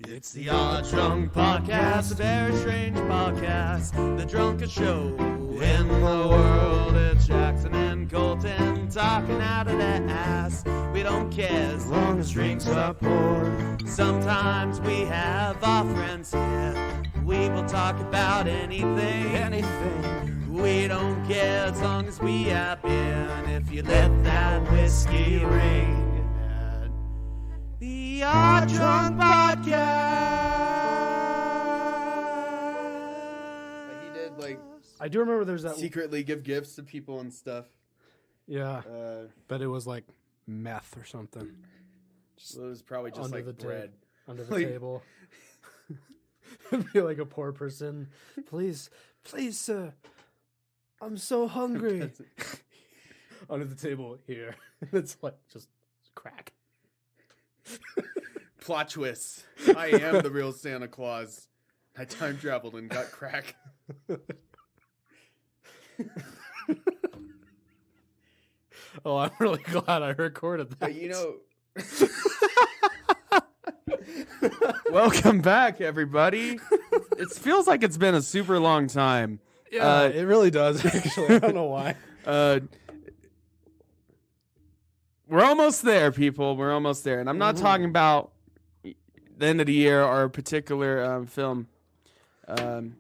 It's the Odd Drunk Podcast, a very strange podcast, the drunkest show in the world. It's Jackson and Colton talking out of their ass. We don't care as long as drinks are poured. Sometimes we have our friends here. We will talk about anything. We don't care as long as we have beer. And if you let that whiskey ring. The Odd Drunk Podcast. He did like I do remember there's that secretly give gifts to people and stuff. Yeah, but it was like meth or something. It was probably just under like the bread under the table. It'd be like a poor person. Please, sir. I'm so hungry. Under the table here. It's like just crack. Plot twist. I am the real Santa Claus. I time traveled and got crack. Oh, I'm really glad I recorded that. But you know. Welcome back, everybody. It feels like it's been a super long time. Yeah, it really does, actually. I don't know why. We're almost there, people. We're almost there. And I'm not talking about the end of the year or a particular film. And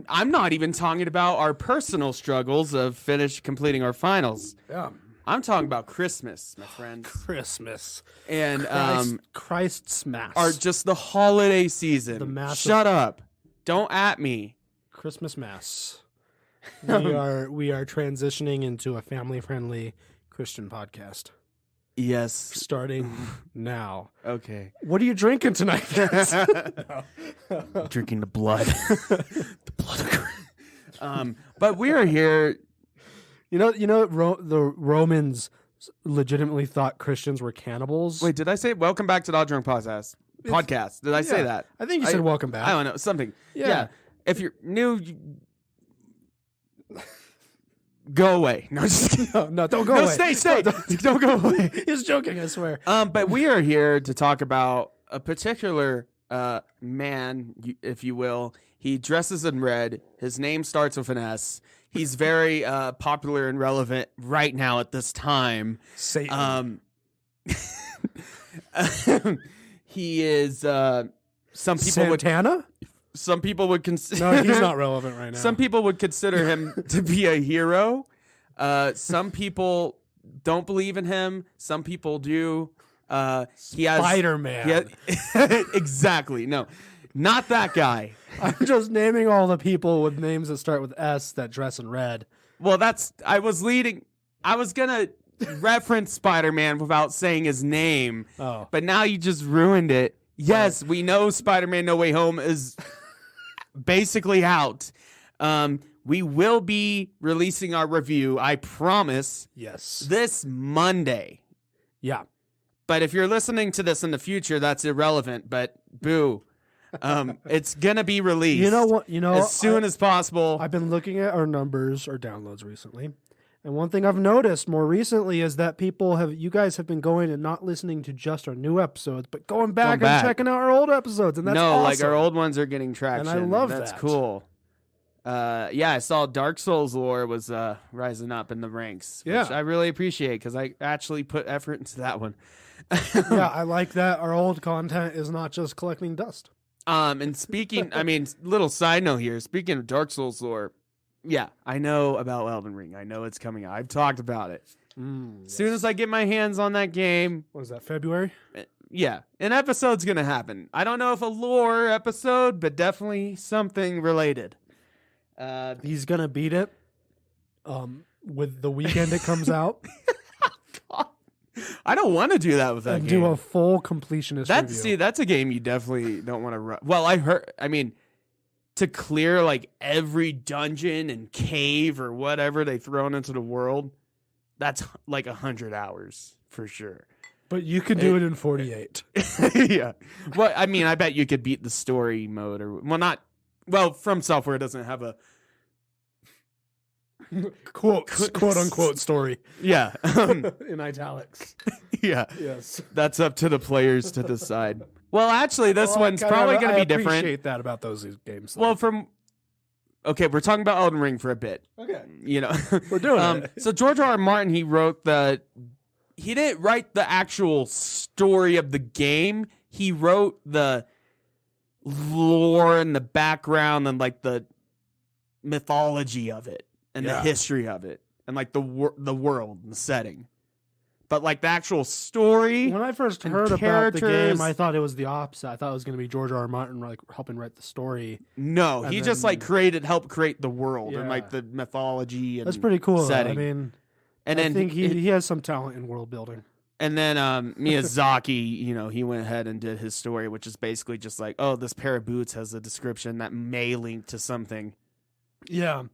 I'm not even talking about our personal struggles of completing our finals. Yeah. I'm talking about Christmas, my friends. Christmas. And Christ's Mass. are just the holiday season. The mass Shut up. Don't at me. Christmas Mass. We are transitioning into a family-friendly Christian podcast. Yes. Starting now. Okay. What are you drinking tonight, guys? I'm drinking the blood. The blood of Christ. But we are here. You know, the Romans legitimately thought Christians were cannibals. Wait, did I say welcome back to the Odd Drunk Podcast? Did I say that? I think you said welcome back. I don't know. Something. Yeah. If you're new, go away. No, just kidding. No, don't go away. Stay. Don't go away. He's joking, I swear. But we are here to talk about a particular man, if you will. He dresses in red. His name starts with an S. He's very popular and relevant right now at this time. Satan. He is. Some people Santana? Some people would consider. No, he's not relevant right now. Some people would consider him to be a hero. Some people don't believe in him. Some people do. He has Spider-Man. Exactly. No, not that guy. I'm just naming all the people with names that start with S that dress in red. Well, I was gonna reference Spider-Man without saying his name. Oh. But now you just ruined it. Yes, we know Spider-Man No Way Home is basically out. We will be releasing our review, I promise. Yes. This Monday. Yeah. But if you're listening to this in the future, that's irrelevant. But boo. It's gonna be released. You know what? As soon as possible. I've been looking at our numbers or downloads recently. And one thing I've noticed more recently is that you guys have been going and not listening to just our new episodes, but going back and checking out our old episodes. And that's awesome. Like our old ones are getting traction. And I love That's that. cool. Yeah, I saw Dark Souls lore was rising up in the ranks. Yeah. Which I really appreciate because I actually put effort into that one. Yeah, I like that. Our old content is not just collecting dust. And speaking, little side note here. Speaking of Dark Souls lore, yeah, I know about Elden Ring. I know it's coming out. I've talked about it. As soon as I get my hands on that game. What is that, February? Yeah, an episode's going to happen. I don't know if a lore episode, but definitely something related. He's going to beat it with the weekend it comes out. I don't want to do that with that and game. do a full completionist review. See, that's a game you definitely don't want to run. Well, to clear like every dungeon and cave or whatever they've thrown into the world, that's like 100 hours for sure. But you could do it in 48. Yeah. Well, I bet you could beat the story mode From Software doesn't have a quote unquote story. Yeah. In italics. Yeah. Yes. That's up to the players to decide. Well, actually, this one's probably going to be I different. appreciate that about those games. Well, okay, we're talking about Elden Ring for a bit. Okay. You know, We're doing it. So George R. R. Martin, he didn't write the actual story of the game. He wrote the lore and the background and like the mythology of it and the history of it and like the world and the setting. But like the actual story. When I first heard about the game, I thought it was the opposite. I thought it was going to be George R. R. Martin like helping write the story. No, he just like helped create the world and like the mythology and that's pretty cool. Setting. I mean, and I then think he has some talent in world building. And then Miyazaki, he went ahead and did his story, which is basically just like, oh, this pair of boots has a description that may link to something. Yeah.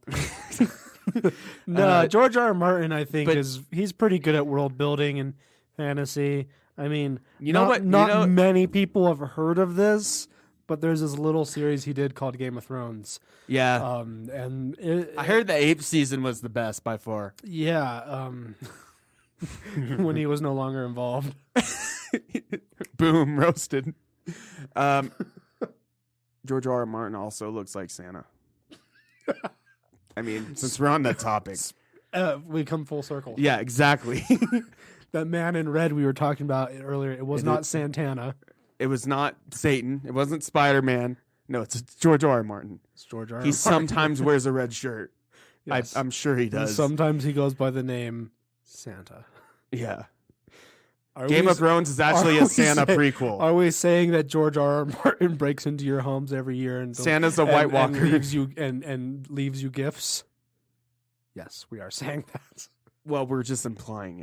No, George R. R. Martin, I think, he's pretty good at world building and fantasy. I mean, not many people have heard of this, but there's this little series he did called Game of Thrones. Yeah. And I heard the 8th season was the best by far. Yeah. When he was no longer involved. Boom, roasted. George R. R. Martin also looks like Santa. I mean, since we're on that topic. We come full circle. Yeah, exactly. That man in red we were talking about earlier, it was not Santana. It was not Satan. It wasn't Spider-Man. No, it's George R. R. Martin. It's George R. R. He Martin. sometimes wears a red shirt. Yes. I'm sure he does. And sometimes he goes by the name Santa. Yeah. Game of Thrones is actually a Santa prequel. Are we saying that George R. R. Martin breaks into your homes every year and Santa's a White Walker and leaves you gifts? Yes, we are saying that. Well, we're just implying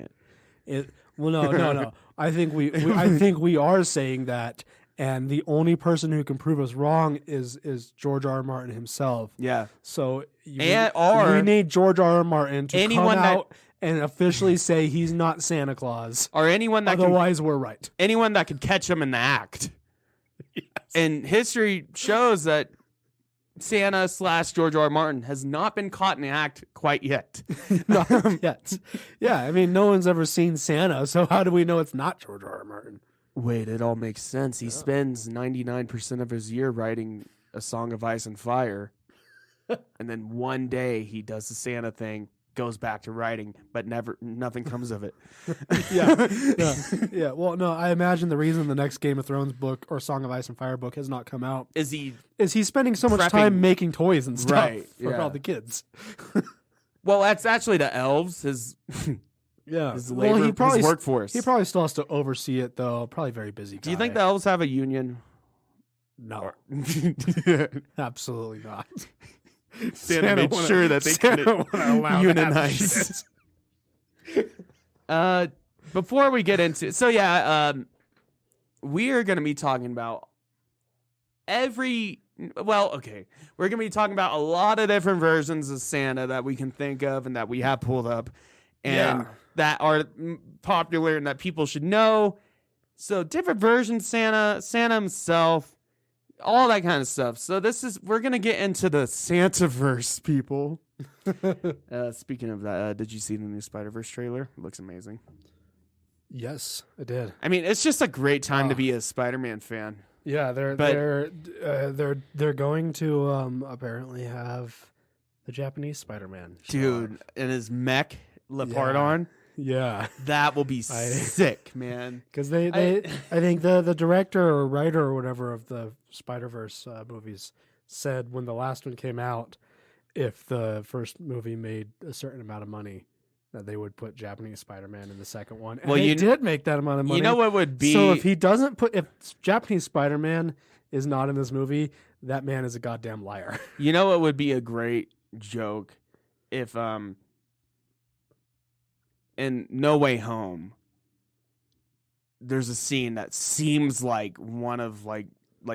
it. No. I think we are saying that, and the only person who can prove us wrong is George R. R. Martin himself. Yeah. So we need George R. R. Martin to come out and officially say he's not Santa Claus. Or anyone that otherwise we're right. Anyone that could catch him in the act. Yes. And history shows that Santa / George R. R. Martin has not been caught in the act quite yet. Not yet. Yeah, I mean, no one's ever seen Santa, so how do we know it's not George R. R. Martin? Wait, it all makes sense. He spends 99% of his year writing A Song of Ice and Fire, and then one day he does the Santa thing, goes back to writing, but nothing comes of it. Yeah. Well, no, I imagine the reason the next Game of Thrones book or Song of Ice and Fire book has not come out is he's spending so much time making toys and stuff for all the kids. Well, that's actually the elves. His labor, his workforce. He probably still has to oversee it, though. Probably very busy guy. Do you think the elves have a union? No. Absolutely not. Santa made sure that they couldn't unionize. Before we get into it, we are going to be talking about we're going to be talking about a lot of different versions of Santa that we can think of and that we have pulled up and that are popular and that people should know. So different versions, Santa himself, all that kind of stuff. So we're going to get into the Santaverse, people. Speaking of that, did you see the new Spider-Verse trailer? It looks amazing. Yes, I did. I mean, it's just a great time to be a Spider-Man fan. Yeah, they're going to apparently have the Japanese Spider-Man. Dude, and his mech leopard on. Yeah, that will be sick, man. Because I think the director or writer or whatever of the Spider-Verse movies said when the last one came out, if the first movie made a certain amount of money, that they would put Japanese Spider-Man in the second one. And he did make that amount of money. You know what would be? So if Japanese Spider-Man is not in this movie, that man is a goddamn liar. You know what would be a great joke if in No Way Home, there's a scene that seems like one of like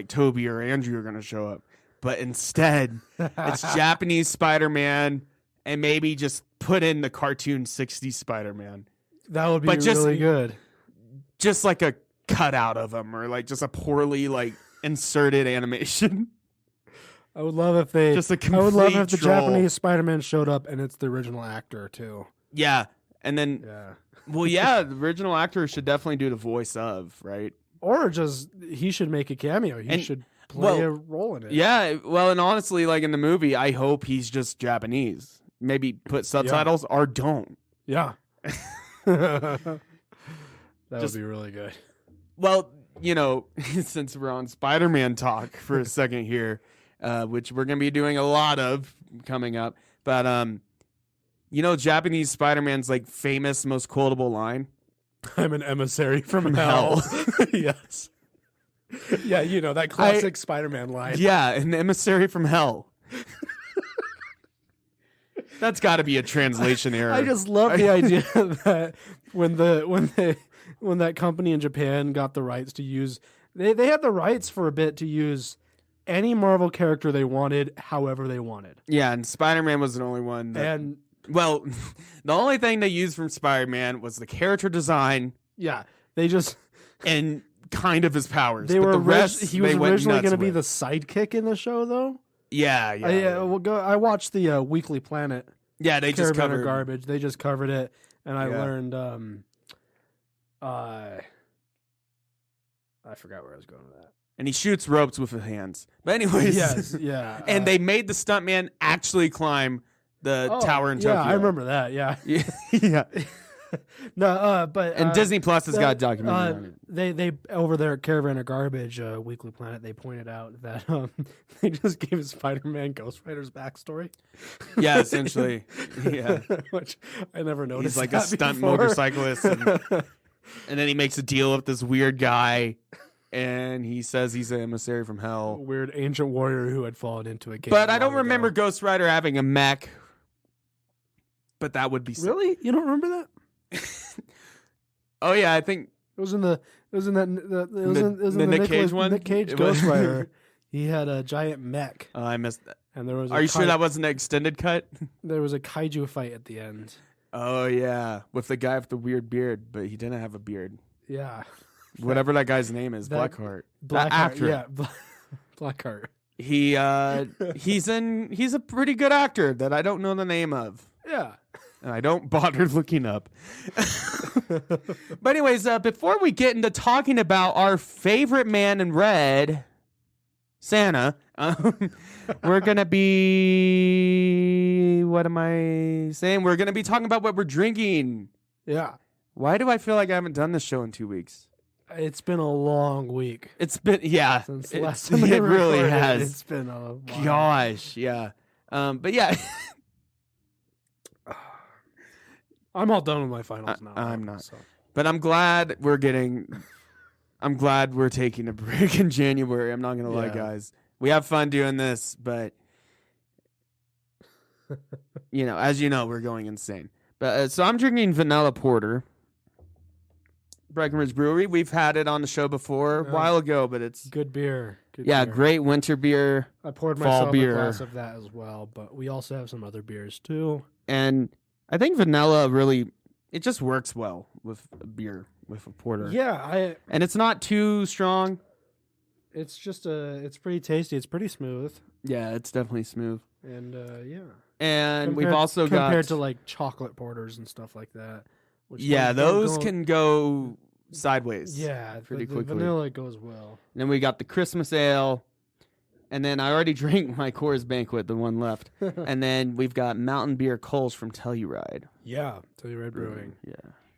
Toby or Andrew are going to show up, but instead it's Japanese Spider-Man and maybe just put in the cartoon 60s Spider-Man. That would be really good. Just like a cutout of him or like just a poorly like inserted animation. I would love if they I would love if the Japanese Spider-Man showed up and it's the original actor too. Yeah. And then, the original actor should definitely do the voice of, right? Or just he should make a cameo. He should play a role in it. Yeah, well, and honestly, like in the movie, I hope he's just Japanese. Maybe put subtitles or don't. Yeah. That would be really good. Well, since we're on Spider-Man talk for a second here, which we're going to be doing a lot of coming up, but Japanese Spider-Man's like famous, most quotable line. I'm an emissary from hell. Yes. Yeah, that classic Spider-Man line. Yeah, an emissary from hell. That's got to be a translation error. I just love the idea that when that company in Japan got the rights to use, they had the rights for a bit to use any Marvel character they wanted, however they wanted. Yeah, and Spider-Man was the only one. Well, the only thing they used from Spider-Man was the character design. Yeah, they just and kind of his powers. He was originally going to be the sidekick in the show, though. Yeah. I watched the Weekly Planet. Yeah, they just covered garbage. They just covered it, and I learned. I forgot where I was going with that. And he shoots ropes with his hands. But anyways, yes, yeah. And they made the stuntman actually climb the tower in Tokyo. Yeah, I remember that. Yeah, yeah. No, but and Disney Plus has got a documentary on it. They over there at Caravan of Garbage, Weekly Planet, they pointed out that they just gave Spider-Man Ghost Rider's backstory. Yeah, essentially. Yeah, which I never noticed. He's like a stunt motorcyclist, and then he makes a deal with this weird guy, and he says he's an emissary from hell, a weird ancient warrior who had fallen into a cave. But I don't remember Ghost Rider having a mech. But that would be really. You don't remember that? Oh yeah, I think it was in the Nick Cage one. Nick Cage Ghost Rider. He had a giant mech. Oh, I missed that. And there was. Are you sure that wasn't an extended cut? There was a kaiju fight at the end. Oh yeah, with the guy with the weird beard, but he didn't have a beard. Yeah. Whatever that guy's name is, Blackheart. Blackheart, actor. yeah, Blackheart. He's a pretty good actor that I don't know the name of. Yeah. And I don't bother looking up. But anyways, before we get into talking about our favorite man in red, Santa, we're going to be... What am I saying? We're going to be talking about what we're drinking. Yeah. Why do I feel like I haven't done this show in 2 weeks? It's been a long week. It's been, yeah. Since last time it really has. It's been a while. Gosh, yeah. But yeah... I'm all done with my finals now. I'm not. So. But I'm glad we're taking a break in January. I'm not going to lie, guys. We have fun doing this, but as you know, we're going insane. But so I'm drinking vanilla porter. Breckenridge Brewery. We've had it on the show before a while ago, but it's good beer. Great winter beer. I poured myself a glass of that as well, but we also have some other beers too. And I think vanilla really, it just works well with a beer, with a porter. Yeah, and it's not too strong. It's just it's pretty tasty. It's pretty smooth. Yeah, it's definitely smooth. And and we've also got compared to like chocolate porters and stuff like that. Those can go sideways. Yeah, pretty quickly. Vanilla goes well. And then we got the Christmas ale. And then I already drank my Coors Banquet, the one left. And then we've got Mountain Beer Kolsch from Telluride. Yeah, Telluride Brewing.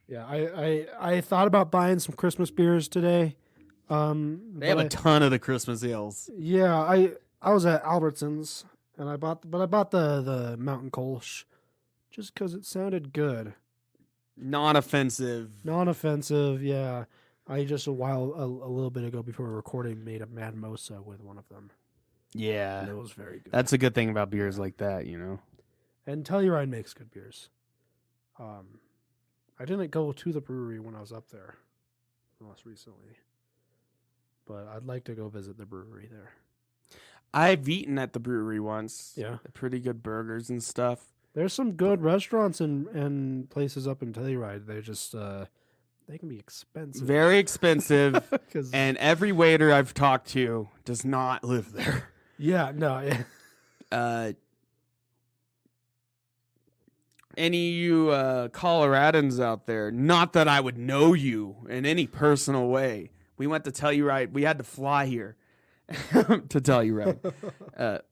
Yeah. I thought about buying some Christmas beers today. They have a ton of the Christmas ales. Yeah, I was at Albertsons and I bought the Mountain Kolsch just because it sounded good. Non-offensive, yeah. I just a little bit ago before recording made a Mad Mosa with one of them. Yeah. And it was very good. That's a good thing about beers like that, And Telluride makes good beers. I didn't go to the brewery when I was up there most recently. But I'd like to go visit the brewery there. I've eaten at the brewery once. Yeah. Pretty good burgers and stuff. There's some good restaurants and places up in Telluride. They're just... they can be expensive. Very expensive. And every waiter I've talked to does not live there. Yeah, no. Yeah. Any of you Coloradans out there, not that I would know you in any personal way, We went to Telluride. We had to fly here to Telluride.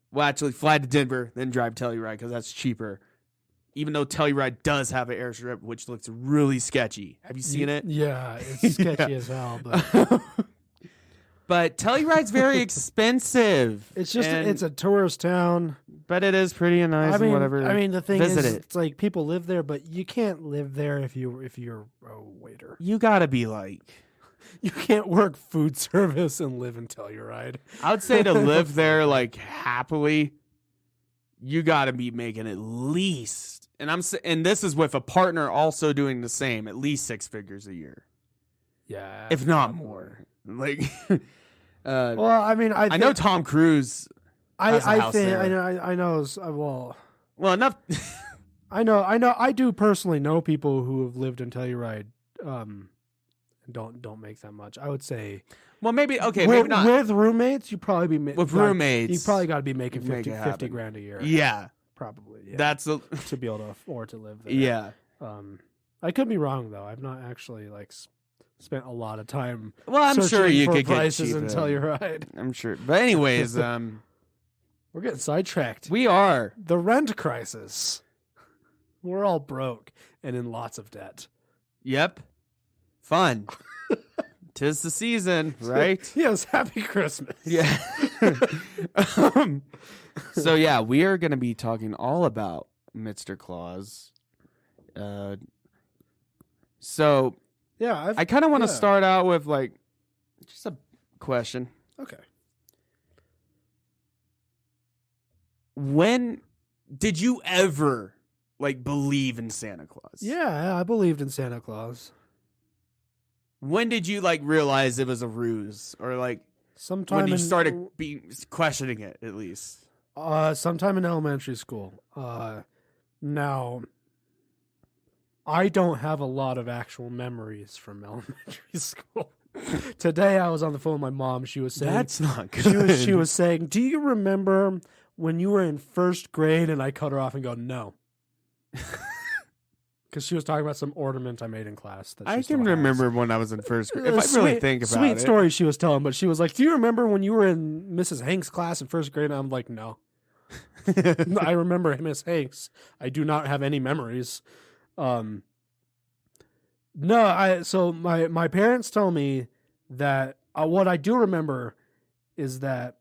Well, actually, fly to Denver, then drive Telluride because that's cheaper. Even though Telluride does have an airstrip, which looks really sketchy. Have you seen it? Yeah, it's sketchy as hell. But But Telluride's very expensive. It's a tourist town. But it is pretty nice and whatever. I mean, the thing Visit is, it. it's like people live there, but you can't live there if you're a waiter. You gotta be like, You can't work food service and live in Telluride. I would say to live there like happily, you gotta be making at least, and this is with a partner also doing the same, at least 6 figures a year, Yeah, if not more. Like, well, I mean, I know Tom Cruise. has a house there. I know. Well, enough. I know. I do personally know people who have lived in Telluride. Don't make that much. I would say. Well, maybe with, maybe not with roommates. You probably be with roommates. You probably got to be making Make 50 grand a year. Yeah, probably. Yeah. that's to be able to afford to live there. yeah. I could be wrong though. I've not actually spent a lot of time. Well, I'm sure you for could get prices cheap. in Telluride. I'm sure, but anyways, We're getting sidetracked. we are. The rent crisis. We're all broke and in lots of debt. Yep. Fun. 'Tis the season, right? Yes, happy Christmas. Yeah. So yeah, we are going to be talking all about Mr. Claus. So Yeah, I kind of want to start out with just a question. Okay. When did you ever believe in Santa Claus? Yeah, I believed in Santa Claus. When did you realize it was a ruse, or Sometime when you in, started questioning it at least? sometime in elementary school. Now, I don't have a lot of actual memories from elementary school. Today, I was on the phone with my mom. She was saying, That's not good. She was saying, "Do you remember when you were in first grade?" And I cut her off and go, "No." Because she was talking about some ornament I made in class. That I she still can has. remember when I was in first grade. If I really think about sweet it. story she was telling, but she was like, "Do you remember when you were in Mrs. Hanks' class in first grade?" And I'm like, "No." I remember Miss Hanks. I do not have any memories. So my parents tell me that what I do remember is that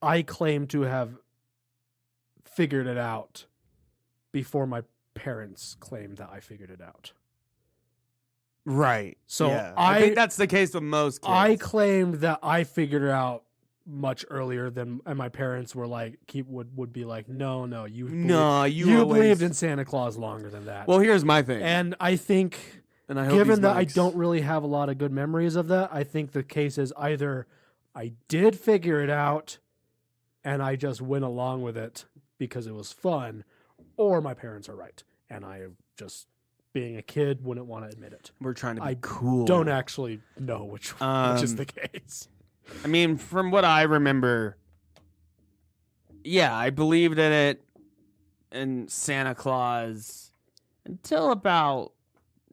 I claim to have figured it out before my parents claimed that I figured it out. Right. So yeah. I think that's the case with most kids. I claimed that I figured it out much earlier than, and my parents were would be like, no, you believed in Santa Claus longer than that. Well, here's my thing. And I think, and I hope given that I don't really have a lot of good memories of that, I think the case is either I did figure it out and I just went along with it because it was fun, or my parents are right. And I just, being a kid, wouldn't want to admit it. We're trying to be cool. Don't actually know which is the case. I mean, from what I remember, yeah, I believed in it and Santa Claus until about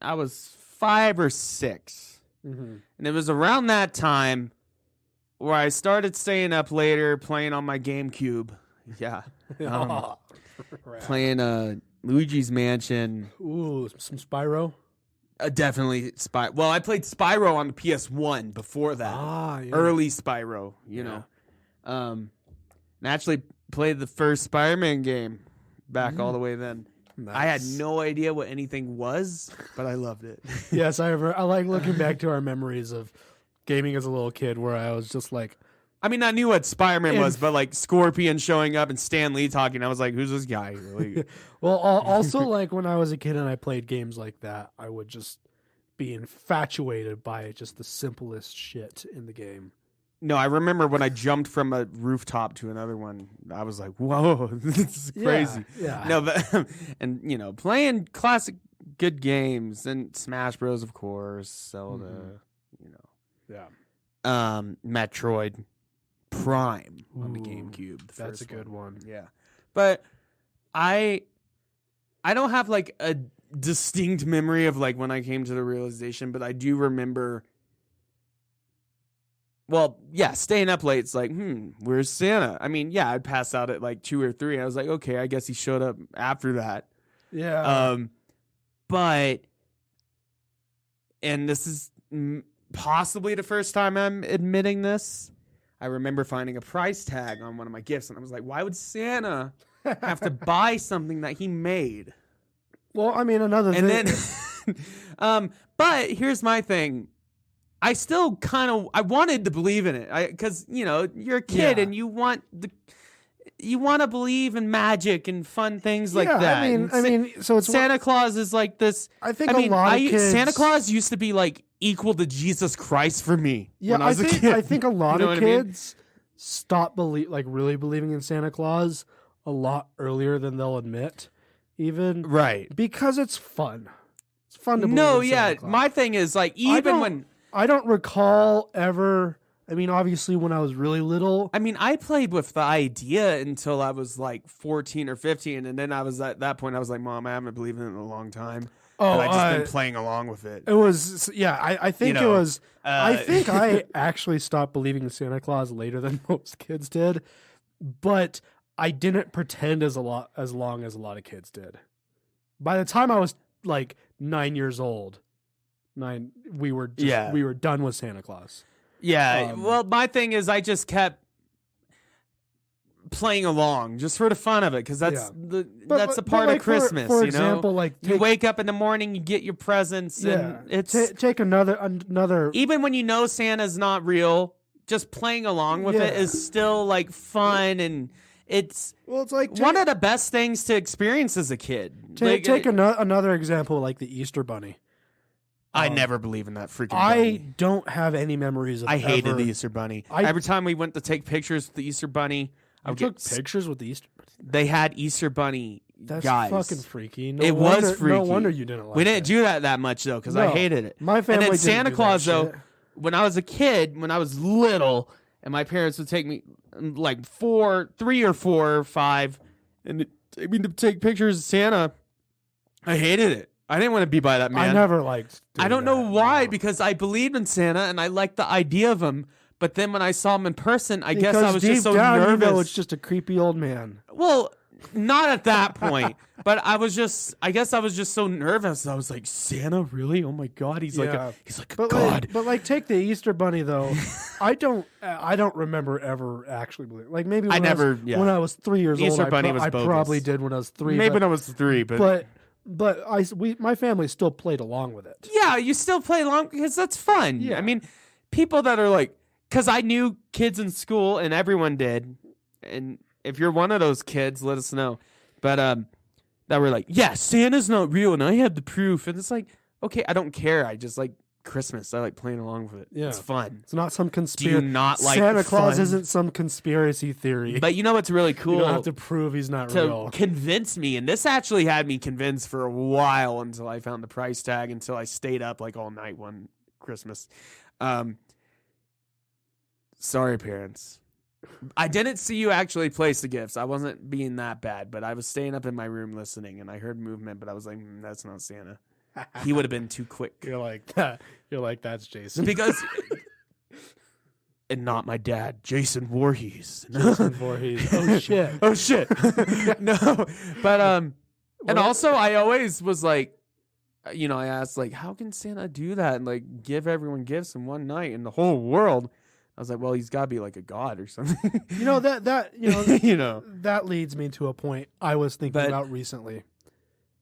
I was 5 or 6. Mm-hmm. And it was around that time where I started staying up later playing on my GameCube. Yeah. Playing Luigi's Mansion. Ooh, some Spyro. Definitely Spyro. Well, I played Spyro on the PS1 before that. Yeah. Early Spyro, you know. And actually played the first Spider-Man game back all the way then. Nice. I had no idea what anything was, but I loved it. Yes, I like looking back to our memories of gaming as a little kid where I was just like... I mean, I knew what Spider-Man was, but Scorpion showing up and Stan Lee talking, I was like, who's this guy? Well, also when I was a kid and I played games like that, I would just be infatuated by just the simplest shit in the game. No, I remember when I jumped from a rooftop to another one, I was like, whoa, this is crazy. Yeah. No, but, and, playing classic good games and Smash Bros, of course, Zelda, Yeah. Metroid Prime on the GameCube. That's a good one. Yeah. But I don't have a distinct memory of when I came to the realization, but I do remember well, yeah, staying up late. It's like, where's Santa? I mean, yeah, I'd pass out at like 2 or 3. I was like, okay, I guess he showed up after that. Yeah. But, and this is possibly the first time I'm admitting this. I remember finding a price tag on one of my gifts, and I was like, why would Santa have to buy something that he made? Well, I mean, another And thing. then, but here's my thing. I still I wanted to believe in it, because you're a kid and you want to believe in magic and fun things like that. I mean, so it's Santa Claus is like this. I think a lot of kids. Santa Claus used to be like equal to Jesus Christ for me. Yeah, when I was a kid. I think a lot You know of what I mean? kids stop really believing in Santa Claus a lot earlier than they'll admit, even Right. because it's fun. It's fun to believe No, in yeah. Santa Claus. My thing is like I don't recall ever. I mean, obviously, when I was really little. I mean, I played with the idea until I was like 14 or 15, and then I was at that point. I was like, "Mom, I haven't believed in it in a long time." Oh, and I just been playing along with it. It was, yeah. I think it was. I think I actually stopped believing in Santa Claus later than most kids did, but I didn't pretend as long as a lot of kids did. By the time I was like 9 years old, we were done with Santa Claus. Yeah. Well, my thing is, I just kept playing along just for the fun of it, because that's that's a part of Christmas. For example, like you wake up in the morning, you get your presents, and it's take another. Even when you know Santa's not real, just playing along with it is still like fun, and it's like one of the best things to experience as a kid. Take another example, like the Easter Bunny. I never believe in that freaking bunny. I don't have any memories of. I hated the Easter Bunny. Every time we went to take pictures with the Easter Bunny, I would took pictures with the Easter Bunny. They had Easter Bunny That's guys. fucking freaky. Was freaky. No wonder you didn't like it. We didn't do that much though, because I hated it. My family and then didn't Santa do Claus that though. shit. When I was a kid, when I was little, and my parents would take me like 3 or 4 or 5, and take me to take pictures of Santa. I hated it. I didn't want to be by that man. I never liked. I don't know why, because I believed in Santa and I liked the idea of him. But then when I saw him in person, I guess I was just so nervous. You know it's just a creepy old man. Well, not at that point. But I guess I was just so nervous. I was like, Santa, really? Oh my God, he's like a god. But take the Easter Bunny though. I don't remember ever actually believing. Like maybe when I was 3 years old, I probably did when I was 3. Maybe when I was 3, but my family still played along with it. Yeah, you still play along because that's fun. Yeah. I mean, people that are like, because I knew kids in school and everyone did, and if you're one of those kids, let us know. But that were like, yeah, Santa's not real, and I have the proof, and it's like, okay, I don't care. I just like Christmas. I like playing along with it. Yeah, it's fun. It's not some conspiracy. Do you not like Santa Claus? fun? Isn't some conspiracy theory? But you know what's really cool? You don't have to prove he's not real. Convince me, and this actually had me convinced for a while until I found the price tag. Until I stayed up like all night one Christmas. Sorry, parents. I didn't see you actually place the gifts. I wasn't being that bad, but I was staying up in my room listening, and I heard movement, but I was like, that's not Santa. He would have been too quick. You're like that. You're like, that's Jason. Because, and not my dad, Jason Voorhees. Jason Voorhees. Oh shit. Oh shit. No, but and also I always was like, I asked like, how can Santa do that and like give everyone gifts in one night in the whole world? I was like, well, he's got to be like a god or something. That leads me to a point I was thinking about recently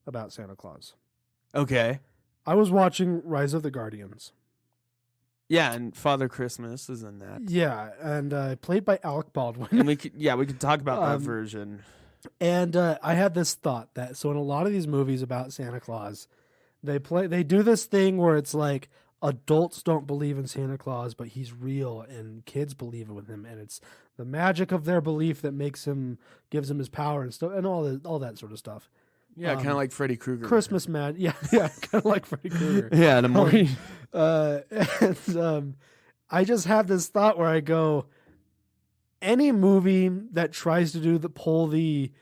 about Santa Claus. Okay. I was watching Rise of the Guardians. Yeah, and Father Christmas is in that. Yeah, and played by Alec Baldwin. And we could talk about that version. And I had this thought that in a lot of these movies about Santa Claus, they do this thing where it's like adults don't believe in Santa Claus, but he's real, and kids believe in him, and it's the magic of their belief that gives him his power and stuff, and all that sort of stuff. Yeah, kind of like Freddy Krueger. Christmas mad. Yeah, kind of like Freddy Krueger. Yeah, the more. I just have this thought where I go, any movie that tries to pull the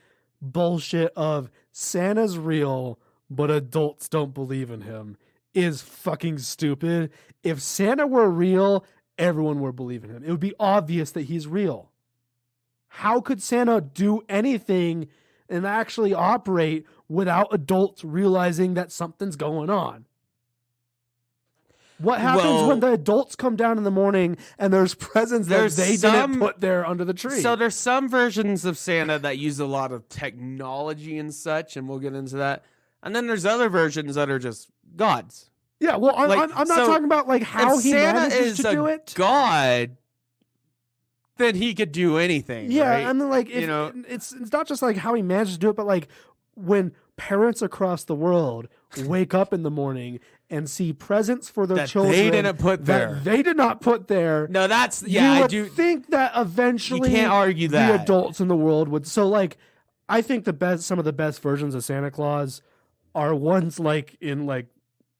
bullshit of Santa's real, but adults don't believe in him is fucking stupid. If Santa were real everyone would believe in him. It would be obvious that he's real. How could Santa do anything and actually operate without adults realizing that something's going on? What happens when the adults come down in the morning and there's presents that they didn't put there under the tree? So there's some versions of Santa that use a lot of technology and such, and we'll get into that. And then there's other versions that are just gods. Yeah, well, I'm not talking about like how he manages to do it. God, then he could do anything. Yeah, right? I mean, like it's not just like how he manages to do it, but like when parents across the world wake up in the morning and see presents for their children they didn't put there. That they did not put there. No, that's I do think that eventually you can't argue that the adults in the world would. So like, I think some of the best versions of Santa Claus are ones like in like,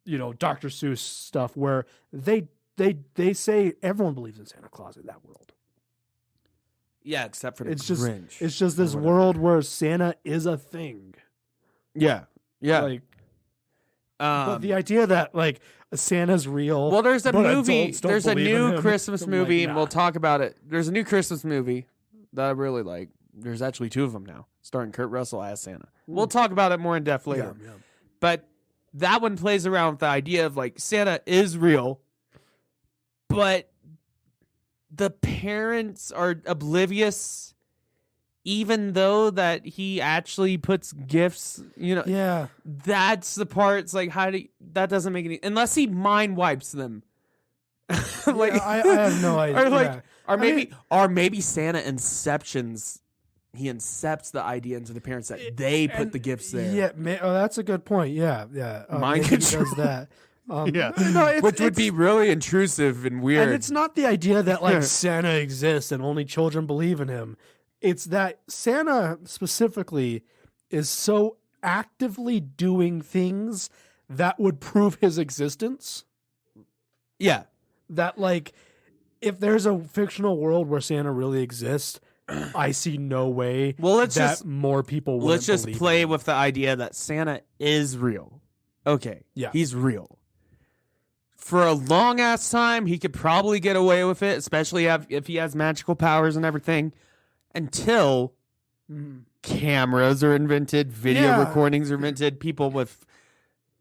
Dr. Seuss stuff where they say everyone believes in Santa Claus in that world. Yeah, except for the Grinch. It's just this world where Santa is a thing. Yeah. Yeah. Like, but the idea that like Santa's real. Well, there's a movie. There's a new Christmas movie, and we'll talk about it. There's a new Christmas movie that I really like. There's actually 2 of them now, starring Kurt Russell as Santa. We'll talk about it more in depth later. Yeah. But that one plays around with the idea of like Santa is real, but the parents are oblivious. Even though that he actually puts gifts, yeah, that's the part. It's like, that doesn't make any, unless he mind wipes them. Like, I have no idea. Or maybe Santa inceptions. He incepts the idea into the parents that they put the gifts there. Yeah, that's a good point. Yeah. Mind control. Does that. Which would be really intrusive and weird. And it's not the idea that like Santa exists and only children believe in him. It's that Santa specifically is so actively doing things that would prove his existence. Yeah. That like, if there's a fictional world where Santa really exists, I see no way more people would. Let's just play with the idea that Santa is real. Okay. Yeah. He's real. For a long ass time, he could probably get away with it, especially if he has magical powers and everything. Until cameras are invented, video recordings are invented, people with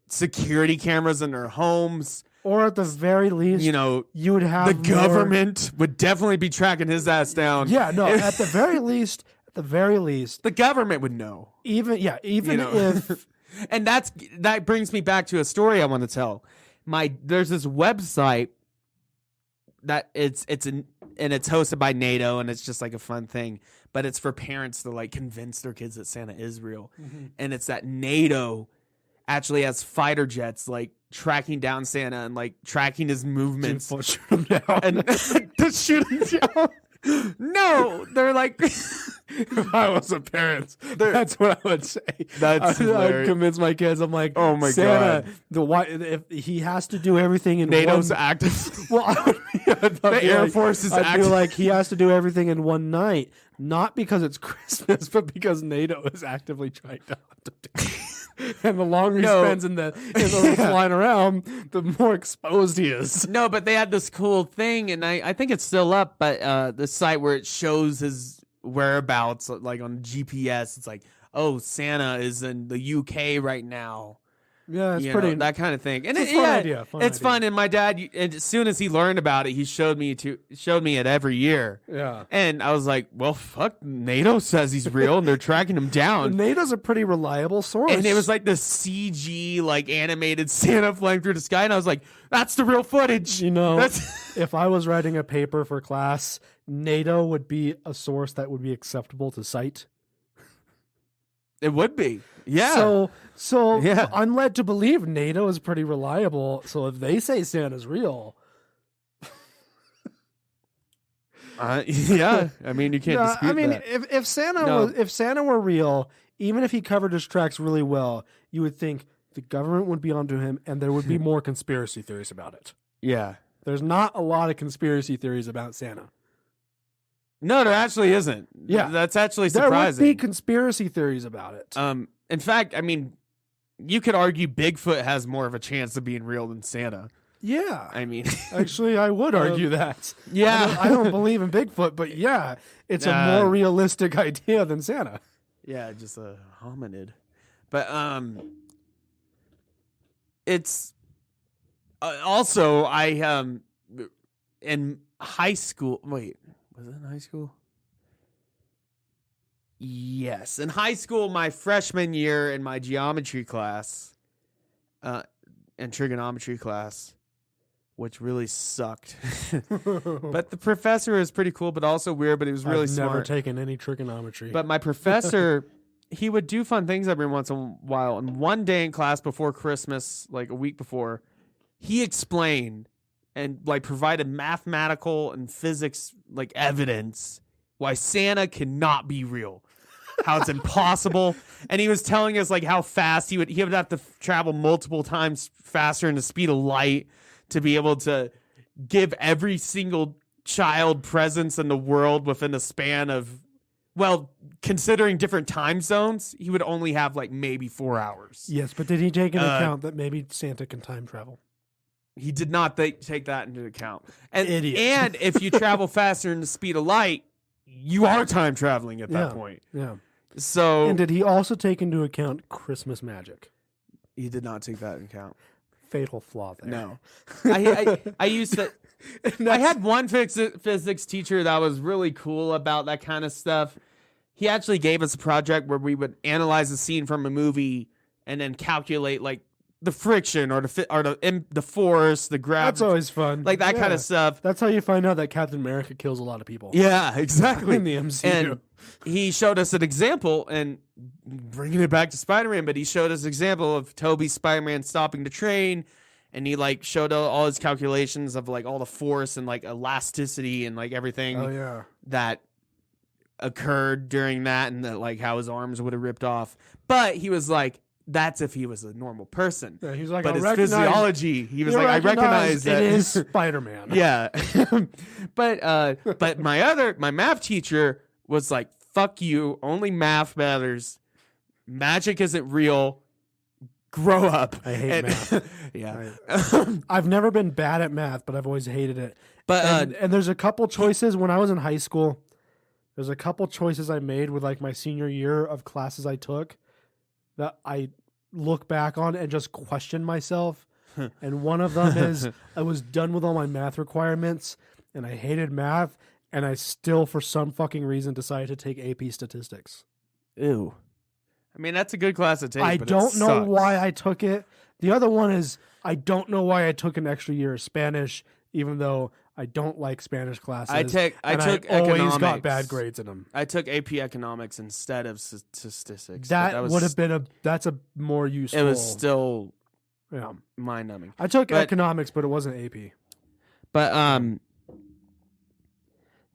security cameras in their homes. Or at the very least, you would have the government would definitely be tracking his ass down. Yeah, no, at the very least, the government would know. Even if and that brings me back to a story I want to tell. There's this website that it's hosted by NATO, and it's just like a fun thing, but it's for parents to like convince their kids that Santa is real. And it's that NATO actually has fighter jets like tracking down Santa and like tracking his movements to shoot him down. And to shoot him down. No, they're like, if I was a parent, that's what I would say. I'd convince my kids. I'm like, oh my Santa, if he has to do everything in NATO's active. Well, the Air Force is active. I feel like he has to do everything in one night, not because it's Christmas, but because NATO is actively trying to hunt him down. And the longer he spends in the flying around, the more exposed he is. No, but they had this cool thing, and I think it's still up, but the site where it shows his whereabouts, like on GPS, it's like, oh, Santa is in the UK right now. Yeah, it's pretty that kind of thing, and it's a fun idea. It's fun. And my dad, as soon as he learned about it, he showed me it every year. Yeah, and I was like, well, fuck, NATO says he's real, and they're tracking him down. NATO's a pretty reliable source, and it was like the CG, like animated Santa flying through the sky, and I was like, that's the real footage. If I was writing a paper for class, NATO would be a source that would be acceptable to cite. It would be. Yeah. So I'm led to believe NATO is pretty reliable. So if they say Santa's real, yeah. I mean, you can't dispute that. If Santa were real, even if he covered his tracks really well, you would think the government would be onto him, and there would be more conspiracy theories about it. Yeah. There's not a lot of conspiracy theories about Santa. No, there actually isn't. Yeah. That's actually surprising. There would be conspiracy theories about it. In fact, I mean, you could argue Bigfoot has more of a chance of being real than Santa. Yeah. I mean, Actually, I would argue that. yeah. I don't believe in Bigfoot, but yeah, it's a more realistic idea than Santa. Yeah, just a hominid. But it's also I in high school. Wait, was it in high school? Yes, in high school, my freshman year in my geometry class, and trigonometry class, which really sucked. But the professor was pretty cool, but also weird. But he was really smart. I've never taken any trigonometry. But my professor, he would do fun things every once in a while. And one day in class before Christmas, like a week before, he explained and like provided mathematical and physics like evidence why Santa cannot be real. How it's impossible. And he was telling us like how fast he would have to travel multiple times faster than the speed of light to be able to give every single child presents in the world within a span of, well, considering different time zones, he would only have like maybe 4 hours. Yes, but did he take into account that maybe Santa can time travel? He did not take that into account. And, Idiot. And if you travel faster than the speed of light, you are time traveling at that point. Yeah. So, and did he also take into account Christmas magic? He did not take that into account. Fatal flaw there. No. I used to... I had one physics teacher that was really cool about that kind of stuff. He actually gave us a project where we would analyze a scene from a movie and then calculate like the friction or the force, the gravity. That's always fun. Like that kind of stuff. That's how you find out that Captain America kills a lot of people. Yeah, exactly. In the MCU. And he showed us an example, and bringing it back to Spider-Man, but he showed us an example of Toby's Spider-Man stopping the train, and he like showed all his calculations of like all the force and like elasticity and like everything that occurred during that, and that like how his arms would have ripped off. But he was like, that's if he was a normal person. Yeah, he was like, but his physiology, he was like, I recognize that it is Spider-Man. Yeah. But my math teacher was like, fuck you, only math matters. Magic isn't real. Grow up. I hate math. Yeah. I've never been bad at math, but I've always hated it. But and there's a couple choices when I was in high school. There's a couple choices I made with like my senior year of classes I took that I look back on and just question myself. And one of them is I was done with all my math requirements and I hated math, and I still, for some fucking reason, decided to take AP statistics. Ew. I mean, that's a good class to take. I but don't it know sucks. why I took it. The other one is I don't know why I took an extra year of Spanish, even though I don't like Spanish classes. I took always economics. got bad grades in them. I took AP economics instead of statistics. That would have been that's a more useful. It was still yeah, mind-numbing. I took economics, but it wasn't AP. But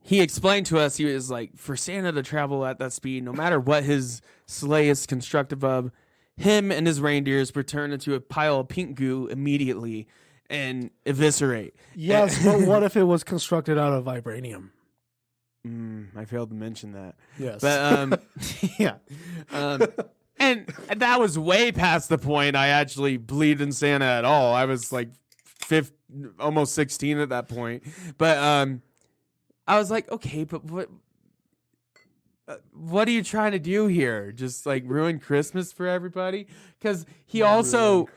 he explained to us, he was like, for Santa to travel at that speed, no matter what his sleigh is constructed of, him and his reindeers would turn into a pile of pink goo immediately and eviscerate. Yes, but what if it was constructed out of vibranium? I failed to mention that. Yes. But, yeah. And that was way past the point I actually believed in Santa at all. I was like almost 16 at that point. But I was like, okay, but what are you trying to do here? Just like ruin Christmas for everybody? Because he also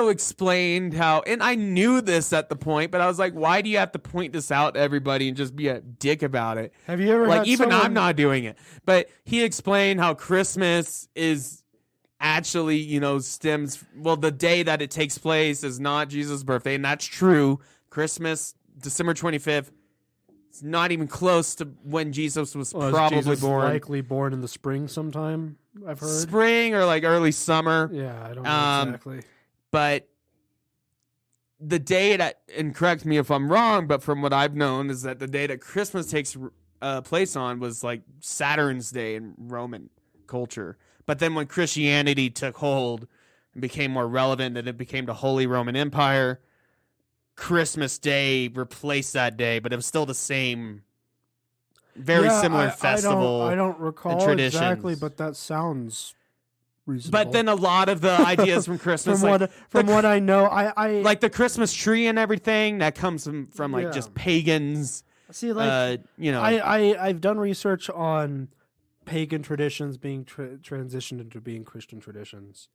explained how, and I knew this at the point, but I was like, why do you have to point this out to everybody and just be a dick about it? Have you ever like had even someone... I'm not doing it, but he explained how Christmas is actually, stems, the day that it takes place is not Jesus' birthday, and that's true. Christmas, December 25th, it's not even close to when Jesus was probably Jesus born. Likely born in the spring sometime, I've heard. Spring or like early summer. Yeah, I don't know exactly. But the day that, and correct me if I'm wrong, but from what I've known is that the day that Christmas takes place on was like Saturn's Day in Roman culture. But then when Christianity took hold and became more relevant, and it became the Holy Roman Empire, Christmas Day replaced that day, but it was still the same, very similar festival. I don't recall traditions. exactly, but that sounds reasonable. But then a lot of the ideas from Christmas, from what I know, I like the Christmas tree and everything, that comes from like Yeah. just pagans. see, like I've done research on pagan traditions being transitioned into being Christian traditions.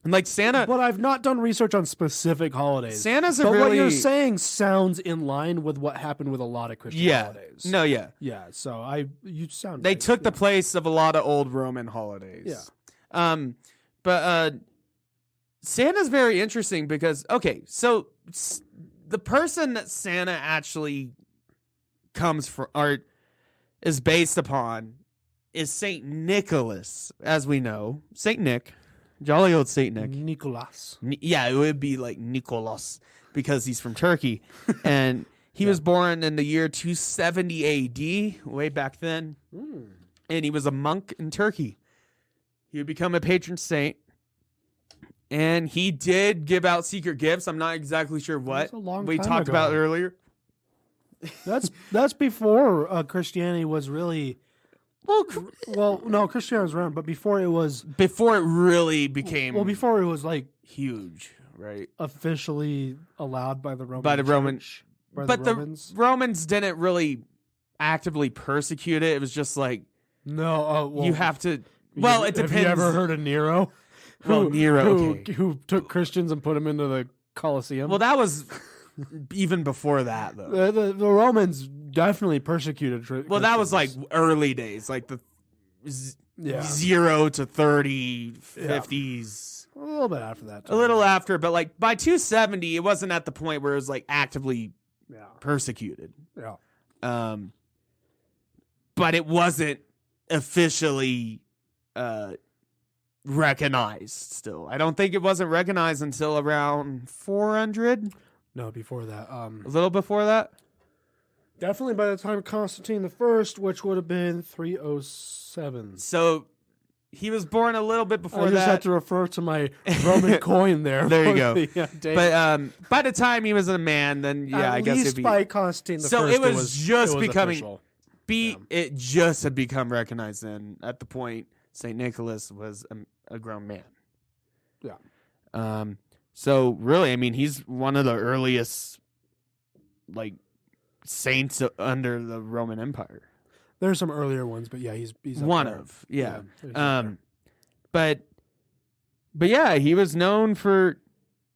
And like Santa, But I've not done research on specific holidays. Santa's a but really what you're saying sounds in line with what happened with a lot of Christian holidays. Yeah. So you sound. They right. took the place of a lot of old Roman holidays. Yeah. But Santa's very interesting because so the person that Santa actually comes from or is based upon is Saint Nicholas, as we know. Saint Nick. Jolly old Saint Nick. Nicholas. Yeah, it would be like Nicholas because he's from Turkey. And he was born in the year 270 AD, way back then. And he was a monk in Turkey. He would become a patron saint. And he did give out secret gifts. I'm not exactly sure what. a long we time talked ago. about earlier. That's before Christianity was really. Well, no, Christianity was around, but before it was. Before it really became before it was like huge, right? officially allowed by the Roman. By the Roman. Church, by But the the Romans. Romans didn't really actively persecute it. It was just like No, well, you have to. Well, it depends. Have you ever heard of Nero? Well, Nero, who took Christians and put them into the Colosseum? Well, that was even before that, though. The Romans definitely persecuted. Well, that was like early days, like the 0 to 30, 50s. a little bit after that. A little after, but like by 270, it wasn't at the point where it was like actively persecuted. Yeah. But it wasn't officially recognized still. I don't think it wasn't recognized until around 400. No, before that. A little before that. Definitely by the time of Constantine I, which would have been 307. So he was born a little bit before I just that. had to refer to my Roman coin there. There you go. Date. But by the time he was a man, then I guess it'd be. by Constantine I. So it was just becoming. official. It just had become recognized then. At the point, Saint Nicholas was a grown man. Yeah. So really, I mean, he's one of the earliest, like, saints under the Roman Empire. There's some earlier ones, but yeah, he's up One there. of, yeah. He's up there. But yeah, he was known for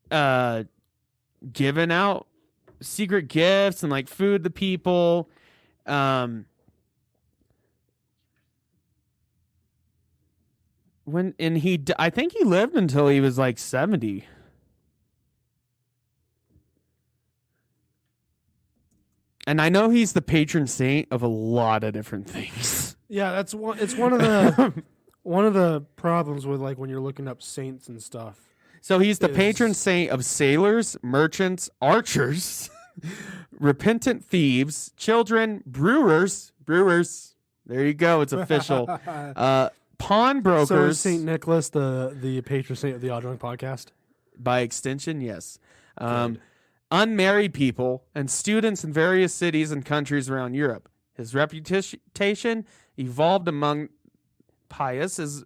giving out secret gifts and like food to people. I think he lived until he was like 70. And I know he's the patron saint of a lot of different things. Yeah, that's one. It's one of the one of the problems with like when you're looking up saints and stuff. So he's the patron saint of sailors, merchants, archers, repentant thieves, children, brewers. There you go. It's official. Pawnbrokers. So is Saint Nicholas the patron saint of the Odd Drunk Podcast? By extension, yes. Unmarried people and students in various cities and countries around Europe. His reputation evolved among pious as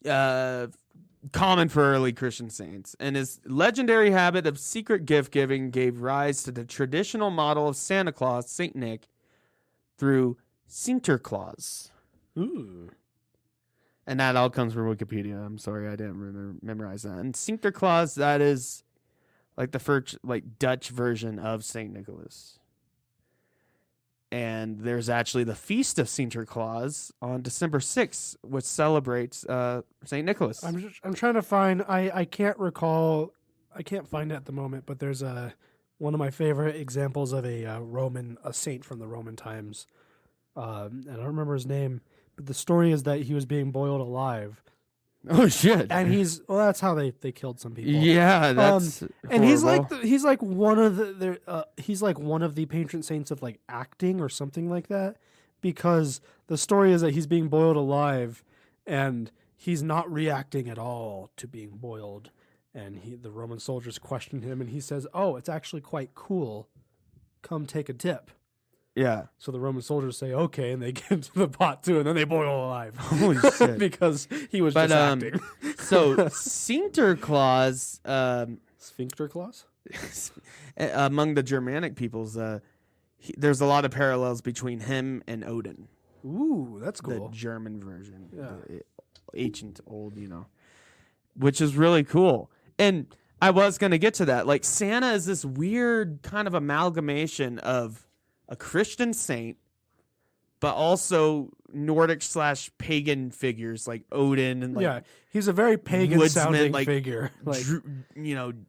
common for early Christian saints, and his legendary habit of secret gift giving gave rise to the traditional model of Santa Claus, Saint Nick, through Sinterklaas. Ooh. And that all comes from Wikipedia. I'm sorry, I didn't memorize that. And Sinterklaas, that is like the first Dutch version of Saint Nicholas. And there's actually the Feast of Sinterklaas on December 6th, which celebrates Saint Nicholas. I'm trying to find. I can't recall. I can't find it at the moment. But there's one of my favorite examples of a saint from the Roman times. And I don't remember his name, but the story is that he was being boiled alive. Oh shit! And that's how they killed some people. Yeah, that's and he's horrible. like one of the patron saints of like acting or something like that, because the story is that he's being boiled alive and he's not reacting at all to being boiled, and the Roman soldiers question him and he says, "Oh, it's actually quite cool. Come take a dip." Yeah. So the Roman soldiers say, okay, and they get into the pot too, and then they boil alive. Holy shit. Because he was just acting. So Sinterklaas, Sphincter Claus? among the Germanic peoples, there's a lot of parallels between him and Odin. Ooh, that's cool. The German version. Yeah. The ancient old, which is really cool. And I was going to get to that. Like, Santa is this weird kind of amalgamation of a Christian saint, but also Nordic/pagan figures like Odin and he's a very pagan sounding like, figure. Like,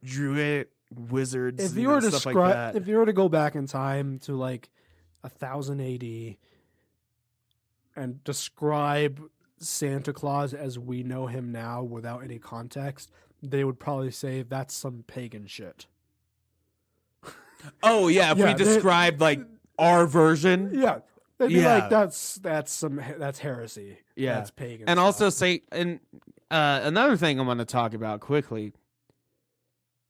druid wizards. If you were to stuff like that. if you were to go back in time to like 1000 AD and describe Santa Claus as we know him now without any context, they would probably say that's some pagan shit. Oh yeah, if we described like our version, they'd be like that's heresy. Yeah, that's pagan. And stuff. also say, and another thing I want to talk about quickly.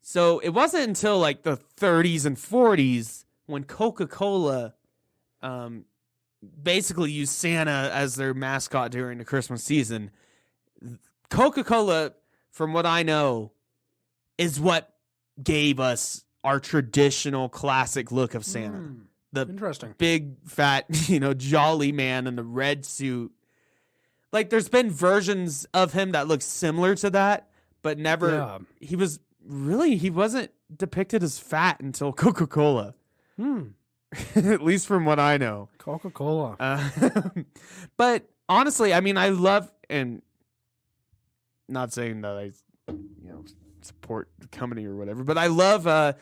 So it wasn't until like the 30s and 40s when Coca-Cola, basically used Santa as their mascot during the Christmas season. Coca-Cola, from what I know, is what gave us our traditional classic look of Santa. The interesting big fat, jolly man in the red suit. Like, there's been versions of him that look similar to that, but never. Yeah. He wasn't depicted as fat until Coca-Cola. At least from what I know. Coca-Cola. But honestly, I mean, I love, and not saying that I, support the company or whatever, but I love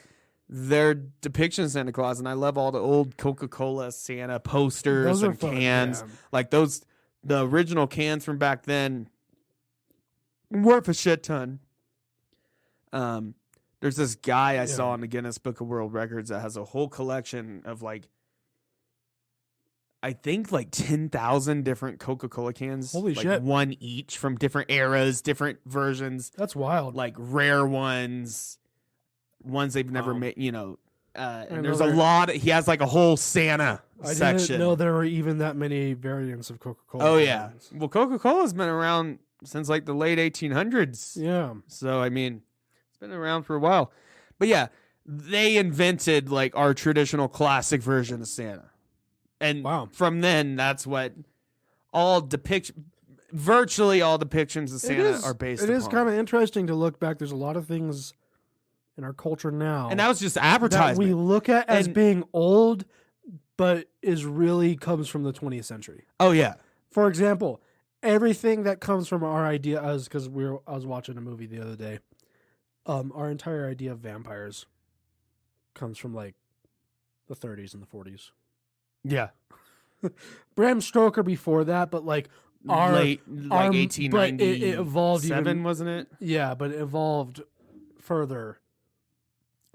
their depiction of Santa Claus, and I love all the old Coca-Cola Santa posters and cans. Yeah. Like the original cans from back then, worth a shit ton. There's this guy I saw in the Guinness Book of World Records that has a whole collection of I think 10,000 different Coca-Cola cans. Holy shit. One each from different eras, different versions. That's wild. Like rare ones they've never made, and there's a lot. He has a whole Santa section. I didn't know there were even that many variants of Coca-Cola. Oh, yeah. Well, Coca-Cola's been around since the late 1800s. Yeah. So, I mean, it's been around for a while. But yeah, they invented our traditional classic version of Santa. And from then, that's what virtually all depictions of Santa are based upon. It is kind of interesting to look back. There's a lot of things in our culture now. And that was just advertisement. That we look at as being old, but really comes from the 20th century. Oh, yeah. For example, everything that comes from our idea, because I was watching a movie the other day, our entire idea of vampires comes from the 30s and the 40s. Yeah. Bram Stoker before that, but late 1890. But it evolved 7, wasn't it? Yeah, but it evolved further.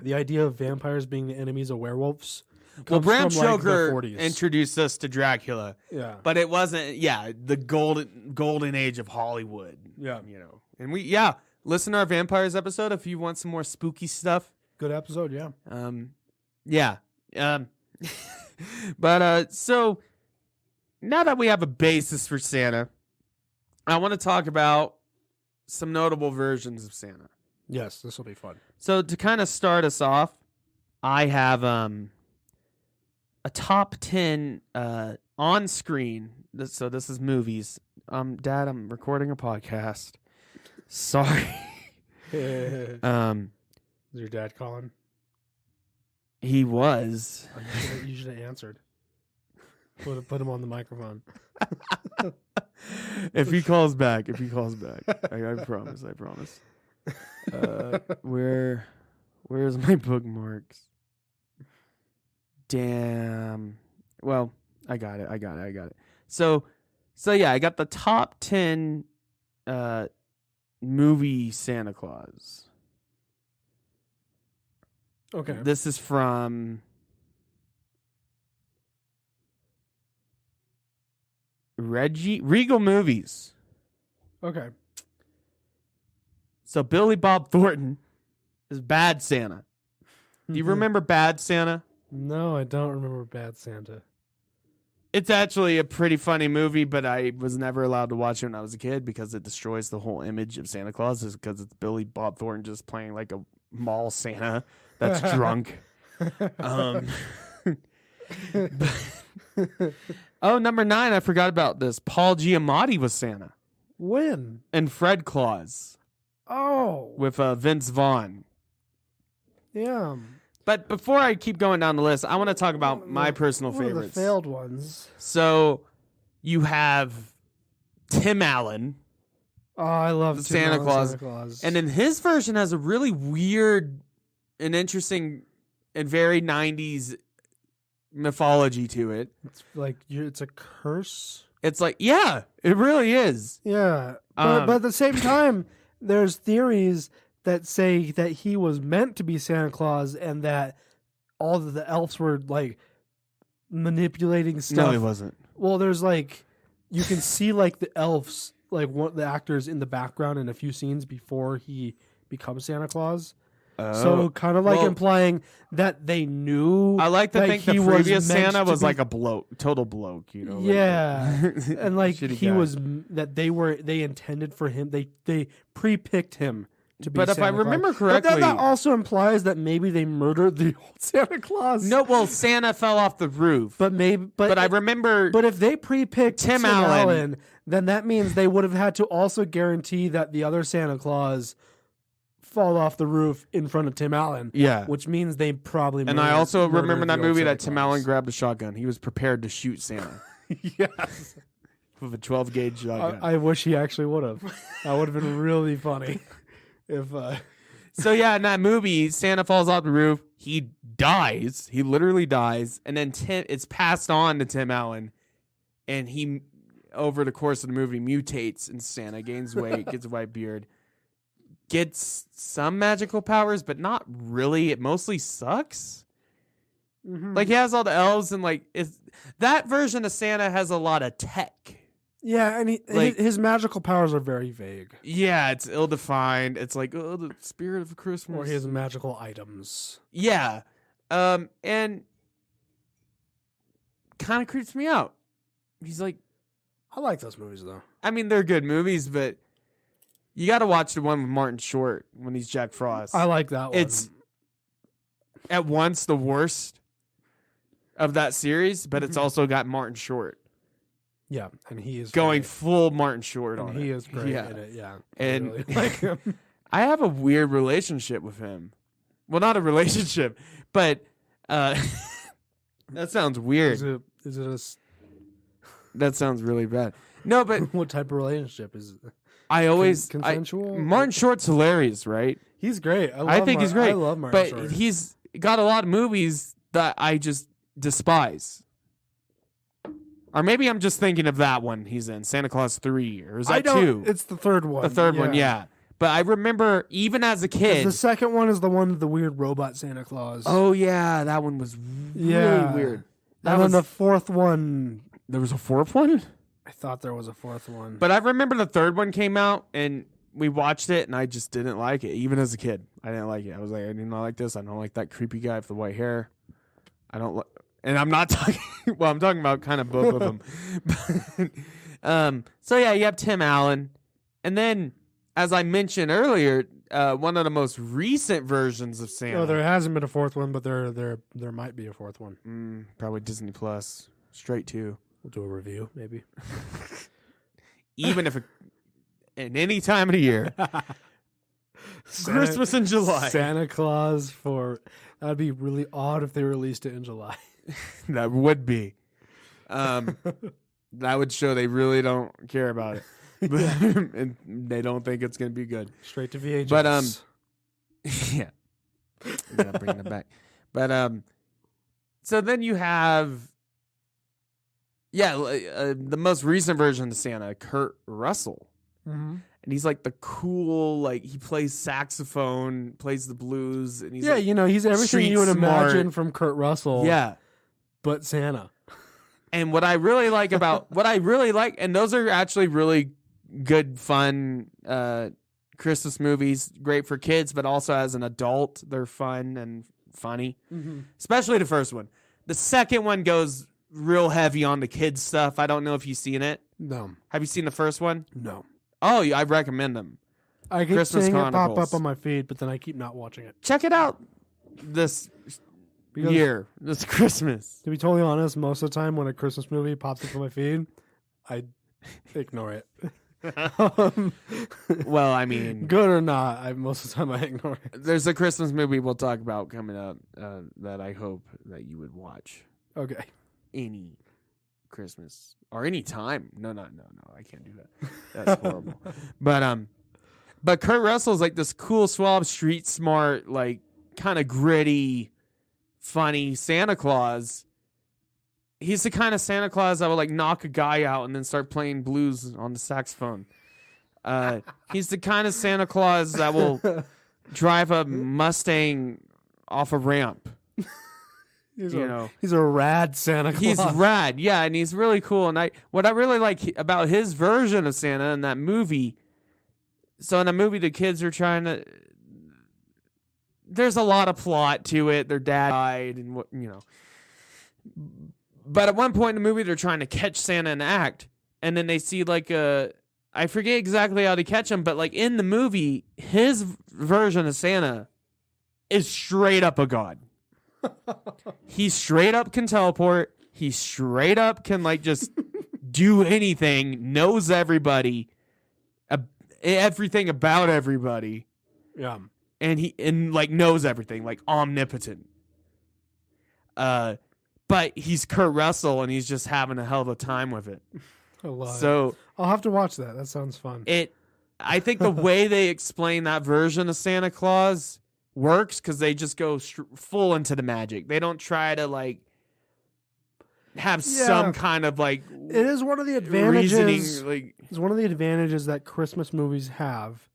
The idea of vampires being the enemies of werewolves. Well, Bram Stoker introduced us to Dracula. Yeah. But it wasn't, the golden age of Hollywood. Yeah. And listen to our vampires episode if you want some more spooky stuff. Good episode, yeah. But so now that we have a basis for Santa, I want to talk about some notable versions of Santa. Yes, this will be fun. So to kind of start us off, I have a top 10 on screen. So this is movies. Dad, I'm recording a podcast. Sorry. Is your dad calling? He was. You should have answered. Put him on the microphone. If he calls back. I promise. Where's my bookmarks? Damn. Well, I got it. So yeah, I got the top 10 movie Santa Claus. Okay. This is from Regal Movies. Okay. So Billy Bob Thornton is Bad Santa. Do you remember Bad Santa? No, I don't remember Bad Santa. It's actually a pretty funny movie, but I was never allowed to watch it when I was a kid because it destroys the whole image of Santa Claus. Is because it's Billy Bob Thornton just playing like a mall Santa that's drunk. Oh, number 9, I forgot about this. Paul Giamatti was Santa. When? And Fred Claus. Oh. With Vince Vaughn. Yeah. But before I keep going down the list, I want to talk about my personal favorites. One of the failed ones. So you have Tim Allen. Oh, I love Santa Claus. And then his version has a really weird and interesting and very 90s mythology to it. It's like it's a curse. It's like, yeah, it really is. Yeah. But at the same time, there's theories that say that he was meant to be Santa Claus and that all of the elves were like manipulating stuff. No, he wasn't. Well, there's like, you can see like the elves, like one the actors in the background in a few scenes before he becomes Santa Claus. So kind of like implying that they knew. I like to think the previous Santa was like a total bloke, you know. Yeah, and like he guy. was that they intended for him. They pre-picked him to be. But Santa if I remember Claus. correctly, but that also implies that maybe they murdered the old Santa Claus. No, well, Santa fell off the roof. But I remember. But if they pre-picked Tim Allen, then that means they would have had to also guarantee that the other Santa Claus fall off the roof in front of Tim Allen. Yeah. Which means they probably And I also remember that movie that Tim Tim Allen grabbed a shotgun. He was prepared to shoot Santa. Yes. With a 12-gauge shotgun. I wish he actually would have. That would have been really funny. If So yeah, in that movie, Santa falls off the roof. He dies. He literally dies. And then it's passed on to Tim Allen. And he, over the course of the movie, mutates in Santa, gains weight, gets a white beard. Gets some magical powers, but not really. It mostly sucks. mm-hmm. Like he has all the elves and like that version of Santa has a lot of tech. Yeah, and his magical powers are very vague. Yeah, it's ill-defined. It's like, oh, the spirit of Christmas. Or he has magical items. Yeah. And kind of creeps me out. He's like, I like those movies though. I mean, they're good movies, but you got to watch the one with Martin Short when he's Jack Frost. I like that one. It's at once the worst of that series, but it's also got Martin Short. Yeah, and he is going great. Full Martin Short and on he it. is great in it, yeah. And I really like him. I have a weird relationship with him. Well, not a relationship, but that sounds weird. That sounds really bad. No, but what type of relationship is it? I always consensual. Martin Short's hilarious, right? He's great. I think he's great. I love Martin Short. But he's got a lot of movies that I just despise. Or maybe I'm just thinking of that one he's in, Santa Claus 3, or is that 2? It's the third one. The third one, yeah. But I remember even as a kid. The second one is the one with the weird robot Santa Claus. Oh yeah, that one was really weird. And then the fourth one. There was a fourth one? I thought there was a fourth one. But I remember the third one came out and we watched it and I just didn't like it. Even as a kid, I didn't like it. I was like, I didn't like this. I don't like that creepy guy with the white hair. I don't like. And I'm not talking. Well, I'm talking about kind of both of them. So yeah, you have Tim Allen, and then as I mentioned earlier, one of the most recent versions of Santa. No, there hasn't been a fourth one, but there might be a fourth one. Probably Disney Plus, straight to. We'll do a review, maybe. Even if in any time of the year, Christmas in July, Santa Claus that'd be really odd if they released it in July. That would be. That would show they really don't care about it. And they don't think it's going to be good. Straight to VHS. But, yeah. We got to bring them back. But, so then you have, the most recent version of Santa, Kurt Russell. Mm-hmm. And he's like the cool, like he plays saxophone, plays the blues. And he's he's everything you would smart. imagine from Kurt Russell. Yeah. But Santa. And what I really like and those are actually really good, fun Christmas movies, great for kids, but also as an adult, they're fun and funny. Mm-hmm. Especially the first one. The second one goes real heavy on the kids stuff. I don't know if you've seen it. No. Have you seen the first one? No. Oh, yeah, I recommend them. I keep Christmas seeing it pop Chronicles. up on my feed, but then I keep not watching it. Check it out this Because, year, this Christmas. to be totally honest, most of the time when a Christmas movie pops up on my feed, I ignore it. Well, I mean, Good or not, most of the time I ignore it. there's a Christmas movie we'll talk about coming up that I hope that you would watch Okay. any Christmas or any time. No, I can't do that. That's horrible. But Kurt Russell's like this cool, suave, street smart, like kind of gritty, funny Santa Claus. He's the kind of Santa Claus that would like knock a guy out and then start playing blues on the saxophone. He's the kind of Santa Claus that will drive a Mustang off a ramp. He's a rad Santa Claus. He's rad, yeah, and he's really cool. And what I really like about his version of Santa in that movie. So in the movie, the kids are trying to. There's a lot of plot to it. Their dad died, and what. But at one point in the movie, they're trying to catch Santa in act, and then they see like I forget exactly how to catch him, but like in the movie, his version of Santa is straight up a god. He straight up can teleport. He straight up can like just do anything. Knows everybody, everything about everybody. Yeah, and like knows everything, like omnipotent. But he's Kurt Russell, and he's just having a hell of a time with it. So I'll have to watch that. That sounds fun. I think the way they explain that version of Santa Claus works because they just go full into the magic. They don't try to like have some kind of like. It is one of the advantages. Like, it's one of the advantages that Christmas movies have,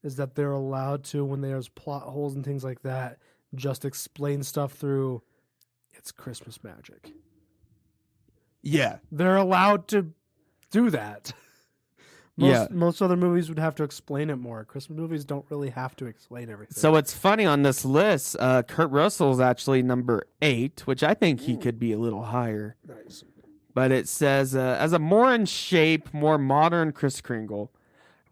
is that they're allowed to, when there's plot holes and things like that, just explain stuff through. It's Christmas magic. Yeah, they're allowed to do that. Most other movies would have to explain it more. Christmas movies don't really have to explain everything. So it's funny on this list, Kurt Russell is actually number 8, which I think he could be a little higher. Nice. But it says, as a more in shape, more modern Kris Kringle,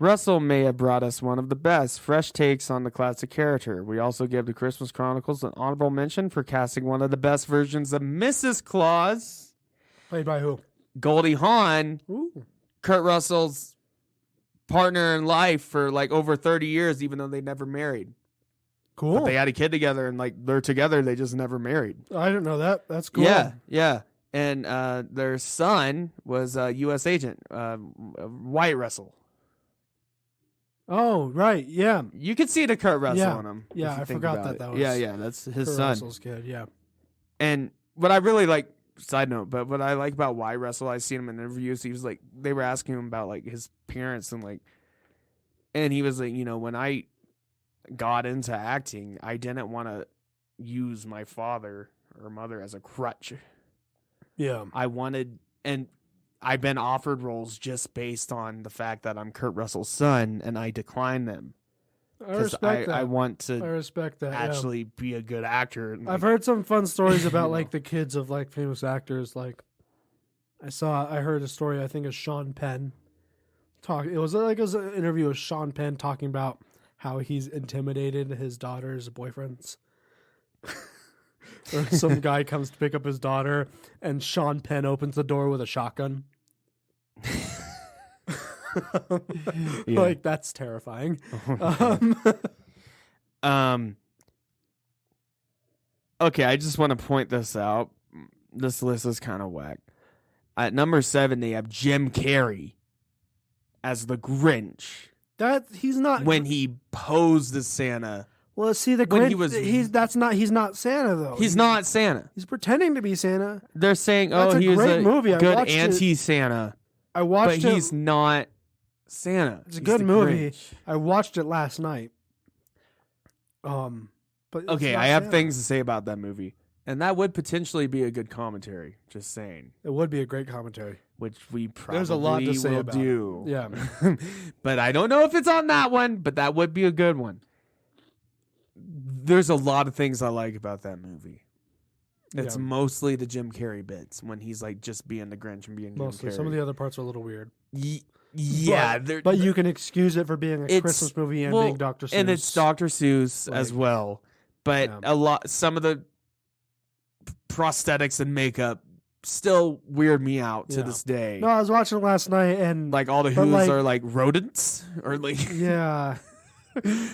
Russell may have brought us one of the best, fresh takes on the classic character. We also give the Christmas Chronicles an honorable mention for casting one of the best versions of Mrs. Claus. Played by who? Goldie Hawn, Ooh. Kurt Russell's partner in life for like over 30 years, even though they never married. Cool. But they had a kid together, and like they're together, they just never married. I didn't know that. That's cool. Yeah. And their son was a U.S. agent, Wyatt Russell. Oh, right. Yeah. You could see the Kurt Russell on him. Yeah, I forgot that was. Yeah, that's his Kurt son. Russell's kid, yeah. And what I really like, side note, but what I like about Wyatt Russell, I seen him in interviews. He was like, they were asking him about like his parents and he was like, when I got into acting, I didn't want to use my father or mother as a crutch. Yeah. I wanted, and I've been offered roles just based on the fact that I'm Kurt Russell's son, and I decline them. I respect that. I want I to respect that. actually be a good actor. I've heard some fun stories about like the kids of like famous actors. Like I heard a story, I think, of Sean Penn talk. It was an interview with Sean Penn talking about how he's intimidated his daughter's boyfriends. Or some guy comes to pick up his daughter, and Sean Penn opens the door with a shotgun. Yeah. Like, that's terrifying. Okay, I just want to point this out. This list is kind of whack. At number 7, they have Jim Carrey as the Grinch. He's not when he posed as Santa. Well, see, the when Grinch, he's not Santa though. He's not Santa. He's pretending to be Santa. They're saying, That's he was great a movie. good anti-Santa. I watched but it. He's not Santa. It's a good movie. I watched it last night. But okay, I have things to say about that movie, and that would potentially be a good commentary. Just saying, it would be a great commentary, which we probably there's a lot to say about do. It. Yeah, but I don't know if it's on that one. But that would be a good one. There's a lot of things I like about that movie. It's Yeah. mostly the Jim Carrey bits when he's like just being the Grinch and being Mostly. Jim Carrey. Some of the other parts are a little weird. Yeah, but you can excuse it for being a it's- Christmas movie and well, being Dr. Seuss. and it's Dr. Seuss as Like, well. But yeah. some of the prosthetics and makeup still weird me out to Yeah. this day. No, I was watching it last night and Like all the but, Who's like- are like rodents or like yeah.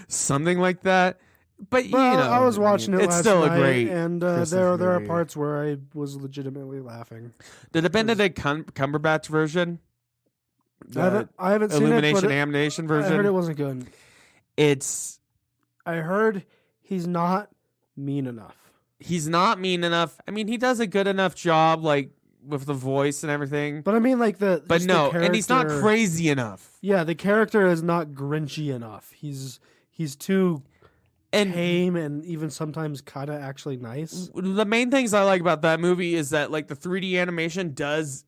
something like that. But you Well, know, I was watching it it's last still night, a great and Christmas there are movie. parts where I was legitimately laughing. The Benedict Cumberbatch version, the I haven't seen Illumination it, but Animation I version. heard it wasn't good. It's I heard he's not mean enough. he's not mean enough. I mean, he does a good enough job, like with the voice and everything. But I mean, like But just the no, and he's not character- crazy enough. Yeah, the character is not Grinchy enough. He's too And tame and even sometimes kind of actually nice. the main things I like about that movie is that like the 3D animation does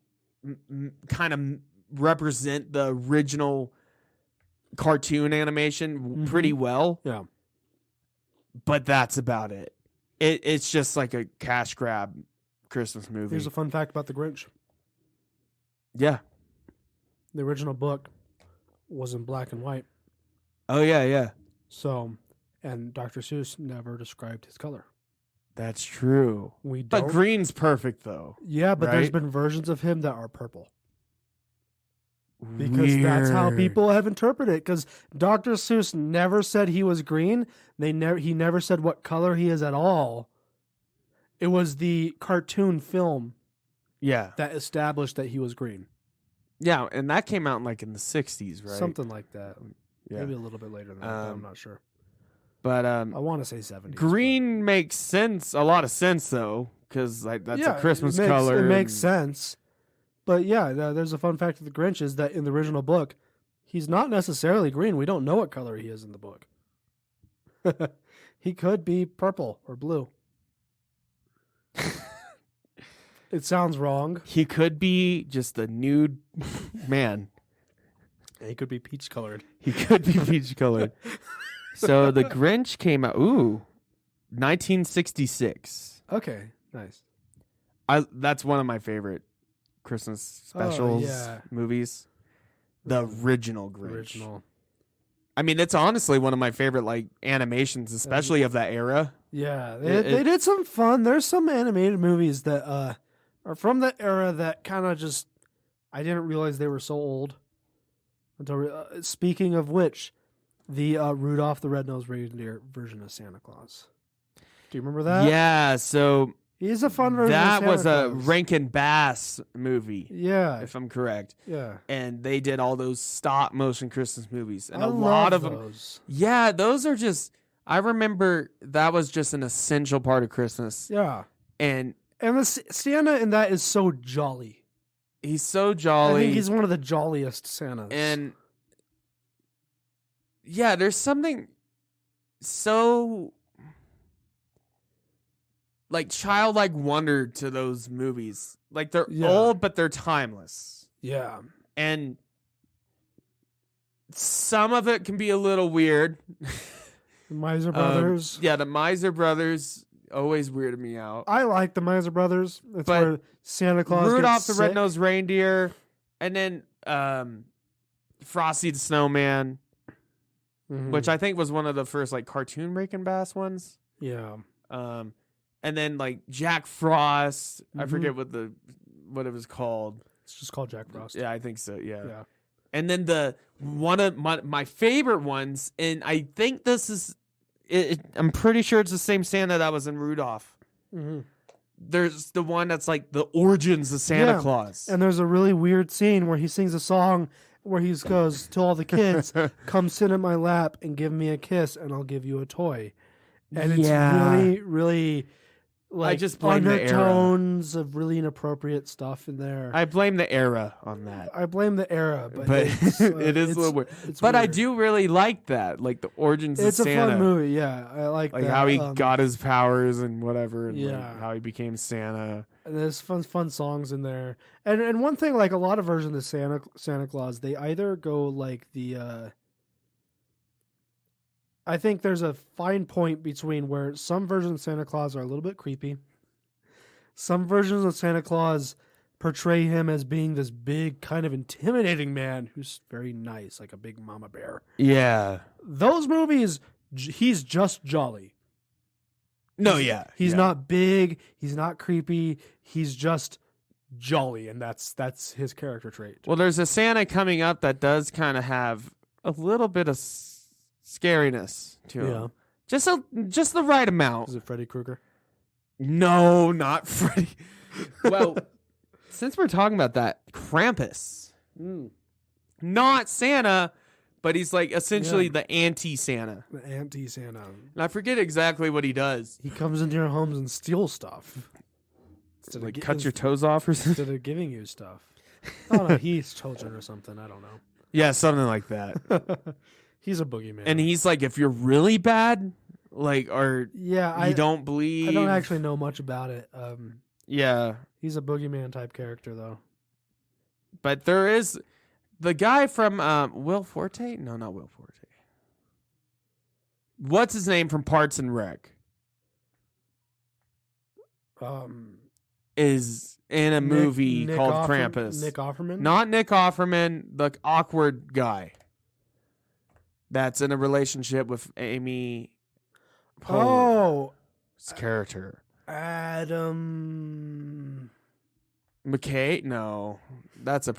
kind of represent the original cartoon animation pretty well. Yeah. But that's about it. It's just like a cash grab Christmas movie. Here's a fun fact about the Grinch. Yeah. The original book was in black and white. Oh yeah, yeah. So, and Dr. Seuss never described his color. That's true. We But don't. green's perfect though. Yeah, but there's right? been versions of him that are purple. Because that's how Weird. people have interpreted it. Because Dr. Seuss never said he was green. He never said what color he is at all. It was the cartoon film Yeah. that established that he was green. Yeah, and that came out like in the 60s, right? Something like that. Yeah. Maybe a little bit later than that. But I'm not sure. But I want to say 70s. green makes sense, a lot of sense though, because like that's a Christmas it makes, color. It makes and- sense. But yeah, there's a fun fact of the Grinch is that in the original book, he's not necessarily green. We don't know what color he is in the book. He could be purple or blue. It sounds wrong. He could be just a nude man. He could be peach colored. He could be peach colored. So the Grinch came out. 1966. Okay, nice. That's one of my favorite Christmas specials movies. The original Grinch. Original. I mean, it's honestly one of my favorite like animations, especially of that era. Yeah, they did some fun. There's some animated movies that are from that era that kind of just I didn't realize they were so old. Until speaking of which, the Rudolph the Red-Nosed Reindeer version of Santa Claus. Do you remember that? Yeah, so He's a fun version. that of was Santa a Claus. Rankin Bass movie, Yeah, if I'm correct. yeah. And they did all those stop motion Christmas movies, and I a lot of love them. those. Yeah, those are just. I remember that was just an essential part of Christmas, Yeah, and and the Santa in that is so jolly. he's so I jolly. think he's one of the jolliest Santas. And yeah, there's something so like childlike wonder to those movies. Like they're Yeah. old, but they're timeless. yeah, And some of it can be a little weird. the Miser Brothers. Yeah, the Miser Brothers always weirded me out. I like the Miser Brothers. It's But where Santa Claus Rudolph gets the sick. Red-Nosed Reindeer, and then Frosty the Snowman, Mhm. which I think was one of the first like cartoon Rankin Bass ones. Yeah, And then like Jack Frost. I Mhm. forget what it was called. it's just called Jack Frost. Yeah, I think so. Yeah. Yeah. And then one of my favorite ones, and I think this is, I'm pretty sure it's the same Santa that was in Rudolph. Mm-hmm. There's the one that's like the origins of Santa Yeah. Claus. And there's a really weird scene where he sings a song where he goes to all the kids, "Come sit in my lap and give me a kiss, and I'll give you a toy." And it's Yeah. really, really like just blame the era. undertones of really inappropriate stuff in there. I blame the era on that. I blame the era, but But it is a little weird. It's But I weird. do really like that, like the origins It's of a Santa. fun movie, yeah. I like Like that. how he got his powers and whatever, and Yeah. like how he became Santa. And there's fun songs in there. And one thing, like a lot of versions of Santa Claus, they either go like the I think there's a fine point between where some versions of Santa Claus are a little bit creepy, Some versions of Santa Claus portray him as being this big, kind of intimidating man who's very nice, like a big mama bear. Yeah. Those movies, he's just jolly. No, yeah. He's not big. He's not creepy. He's just jolly, and that's his character trait. Well, there's a Santa coming up that does kind of have a little bit of scariness to him. Just the right amount. Is it Freddy Krueger? No, not Freddy. Well, since we're talking about that, Krampus. Not Santa, but he's like essentially the anti-Santa. The anti-Santa. And I forget exactly what he does. He comes into your homes and steals stuff. Like cut your toes off or something? Instead of giving you stuff. I don't know. He's children or something. I don't know. Yeah, something like that. He's a boogeyman. And he's like, if you're really bad, like, or you don't believe. I don't actually know much about it. Yeah. He's a boogeyman type character, though. But there is the guy from Will Forte? No, not Will Forte. What's his name from Parks and Rec? Is in a movie called Krampus. Nick Offerman? Not Nick Offerman, the awkward guy. That's in a relationship with Amy Poehler's character. Adam McKay? No. That's a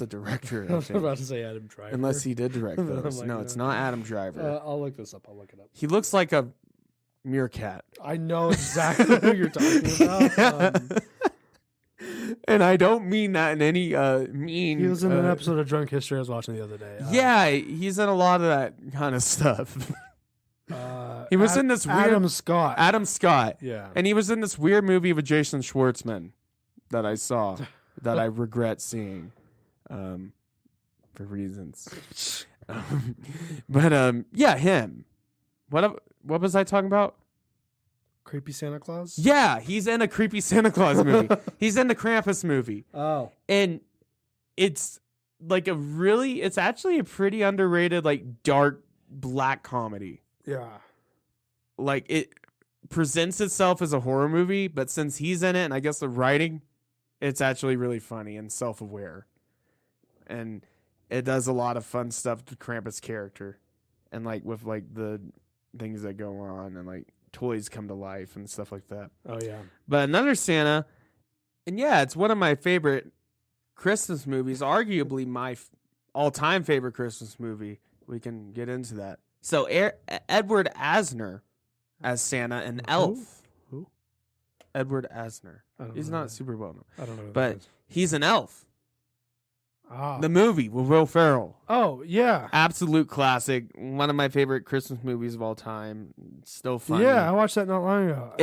director. I was about to say Adam Driver. Unless he did direct those. Like, no, it's not Adam Driver. I'll look this up. I'll look it up. He looks like a meerkat. I know exactly who you're talking about. And I don't mean that in any mean. He was in an episode of Drunk History I was watching the other day. Yeah, he's in a lot of that kind of stuff. He was in this weird Adam Scott. Adam Scott. Yeah. And he was in this weird movie with Jason Schwartzman that I saw that I regret seeing for reasons. Yeah, him. What was I talking about? Creepy Santa Claus? Yeah, he's in a creepy Santa Claus movie. He's in the Krampus movie. Oh. And it's like it's actually a pretty underrated, like, dark black comedy. Yeah. Like, it presents itself as a horror movie, but since he's in it, and I guess the writing, it's actually really funny and self-aware. And it does a lot of fun stuff to Krampus' character. And, like, with, like, the things that go on and, like, toys come to life and stuff like that. Oh, yeah. But another Santa, and yeah, it's one of my favorite Christmas movies, arguably my all-time favorite Christmas movie. We can get into that. So Edward Asner as Santa, an elf. Who? Edward Asner. He's know. Not super well known. I don't know. But he's an elf. Ah. The movie with Will Ferrell. Oh, yeah. Absolute classic. One of my favorite Christmas movies of all time. Still funny. Yeah, I watched that not long ago.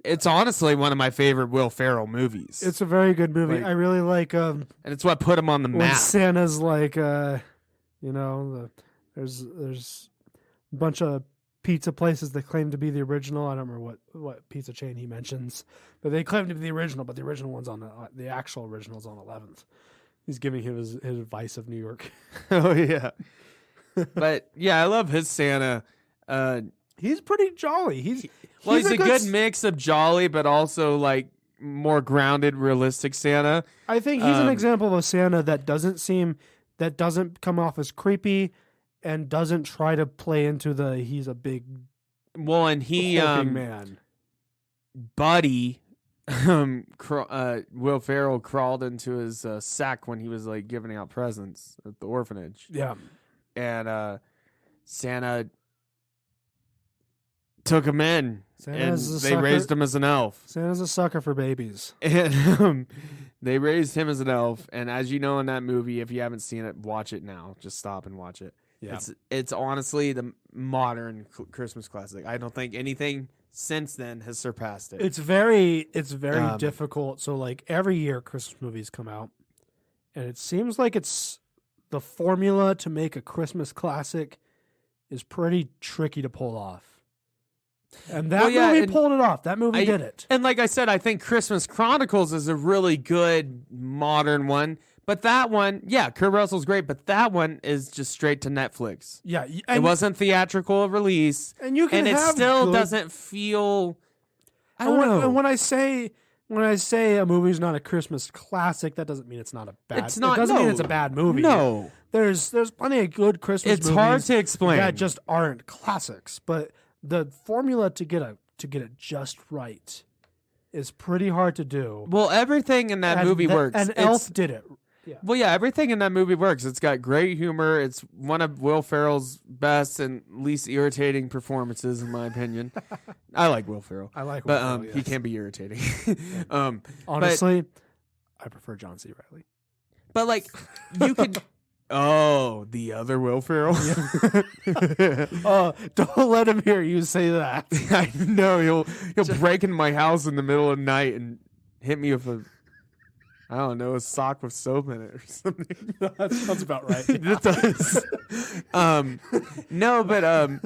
It's honestly one of my favorite Will Ferrell movies. It's a very good movie. Like, I really like and it's what put him on the when map. Santa's like there's a bunch of pizza places that claim to be the original. I don't remember what pizza chain he mentions, but they claim to be the original, but the original one's on the actual original's on 11th. He's giving him his advice of New York. Oh yeah. But yeah, I love his Santa. He's pretty jolly. He's a good mix of jolly, but also like more grounded, realistic Santa. I think he's an example of a Santa that doesn't come off as creepy and doesn't try to play into he's a big and he man. Buddy Will Ferrell crawled into his sack when he was like giving out presents at the orphanage. Yeah. And Santa took him in, and they raised him as an elf. Santa's a sucker for babies. And they raised him as an elf, and as you know in that movie, if you haven't seen it, watch it now. Just stop and watch it. Yeah. It's honestly the modern Christmas classic. I don't think anything since then has surpassed it. It's very difficult. So like every year Christmas movies come out, and it seems like it's the formula to make a Christmas classic is pretty tricky to pull off. And that movie pulled it off. That movie did it. And like I said, I think Christmas Chronicles is a really good modern one. But that one, yeah, Kurt Russell's great, but that one is just straight to Netflix. Yeah. It wasn't theatrical release. And you can it still doesn't feel... I don't know. And when I say a movie's not a Christmas classic, that doesn't mean it's not a bad. It's not. It doesn't no. mean it's a bad movie. No, there's plenty of good Christmas. it's movies hard to explain. that just aren't classics. But the formula to get it just right is pretty hard to do. Well, everything in that movie works. And Elf did it. Yeah. Well, yeah, everything in that movie works. It's got great humor. It's one of Will Ferrell's best and least irritating performances, in my opinion. I like Will Ferrell. I like but Will Ferrell, yes. he can be irritating. Honestly, I prefer John C. Reilly. But like, you could. Oh, the other Will Ferrell. Don't let him hear you say that. I know he'll break into my house in the middle of the night and hit me with I don't know, a sock with soap in it or something. That sounds about right. It does. No, but I'm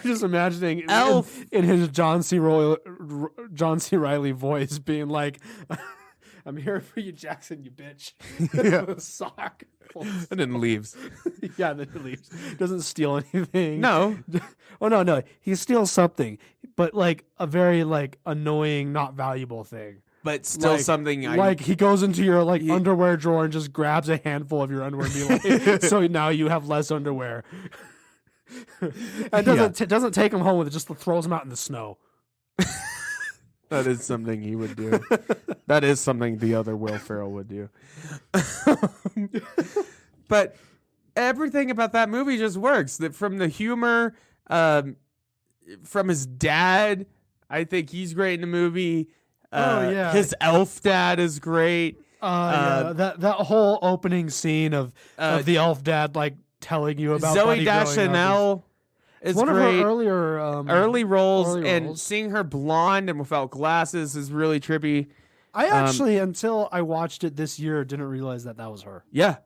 just imagining Elf in his John C. Reilly voice being like, "I'm here for you, Jackson, you bitch." Yeah. Sock. and then leaves. Yeah, then he leaves. Doesn't steal anything. No. Oh no, he steals something, but like a very like annoying, not valuable thing. But still Like- something Like he goes into your like underwear drawer and just grabs a handful of your underwear and be like, so now you have less underwear. And doesn't take them home with it, just throws them out in the snow. That is something he would do. That is something the other Will Ferrell would do. But everything about that movie just works. That from the humor, from his dad, I think he's great in the movie. Yeah, His elf dad is great. Yeah, that whole opening scene of the elf dad like telling you about Zoe Buddy growing up Deschanel is one great. of her early roles, early and roles. seeing her blonde and without glasses is really trippy. I actually, until I watched it this year, didn't realize that was her. Yeah,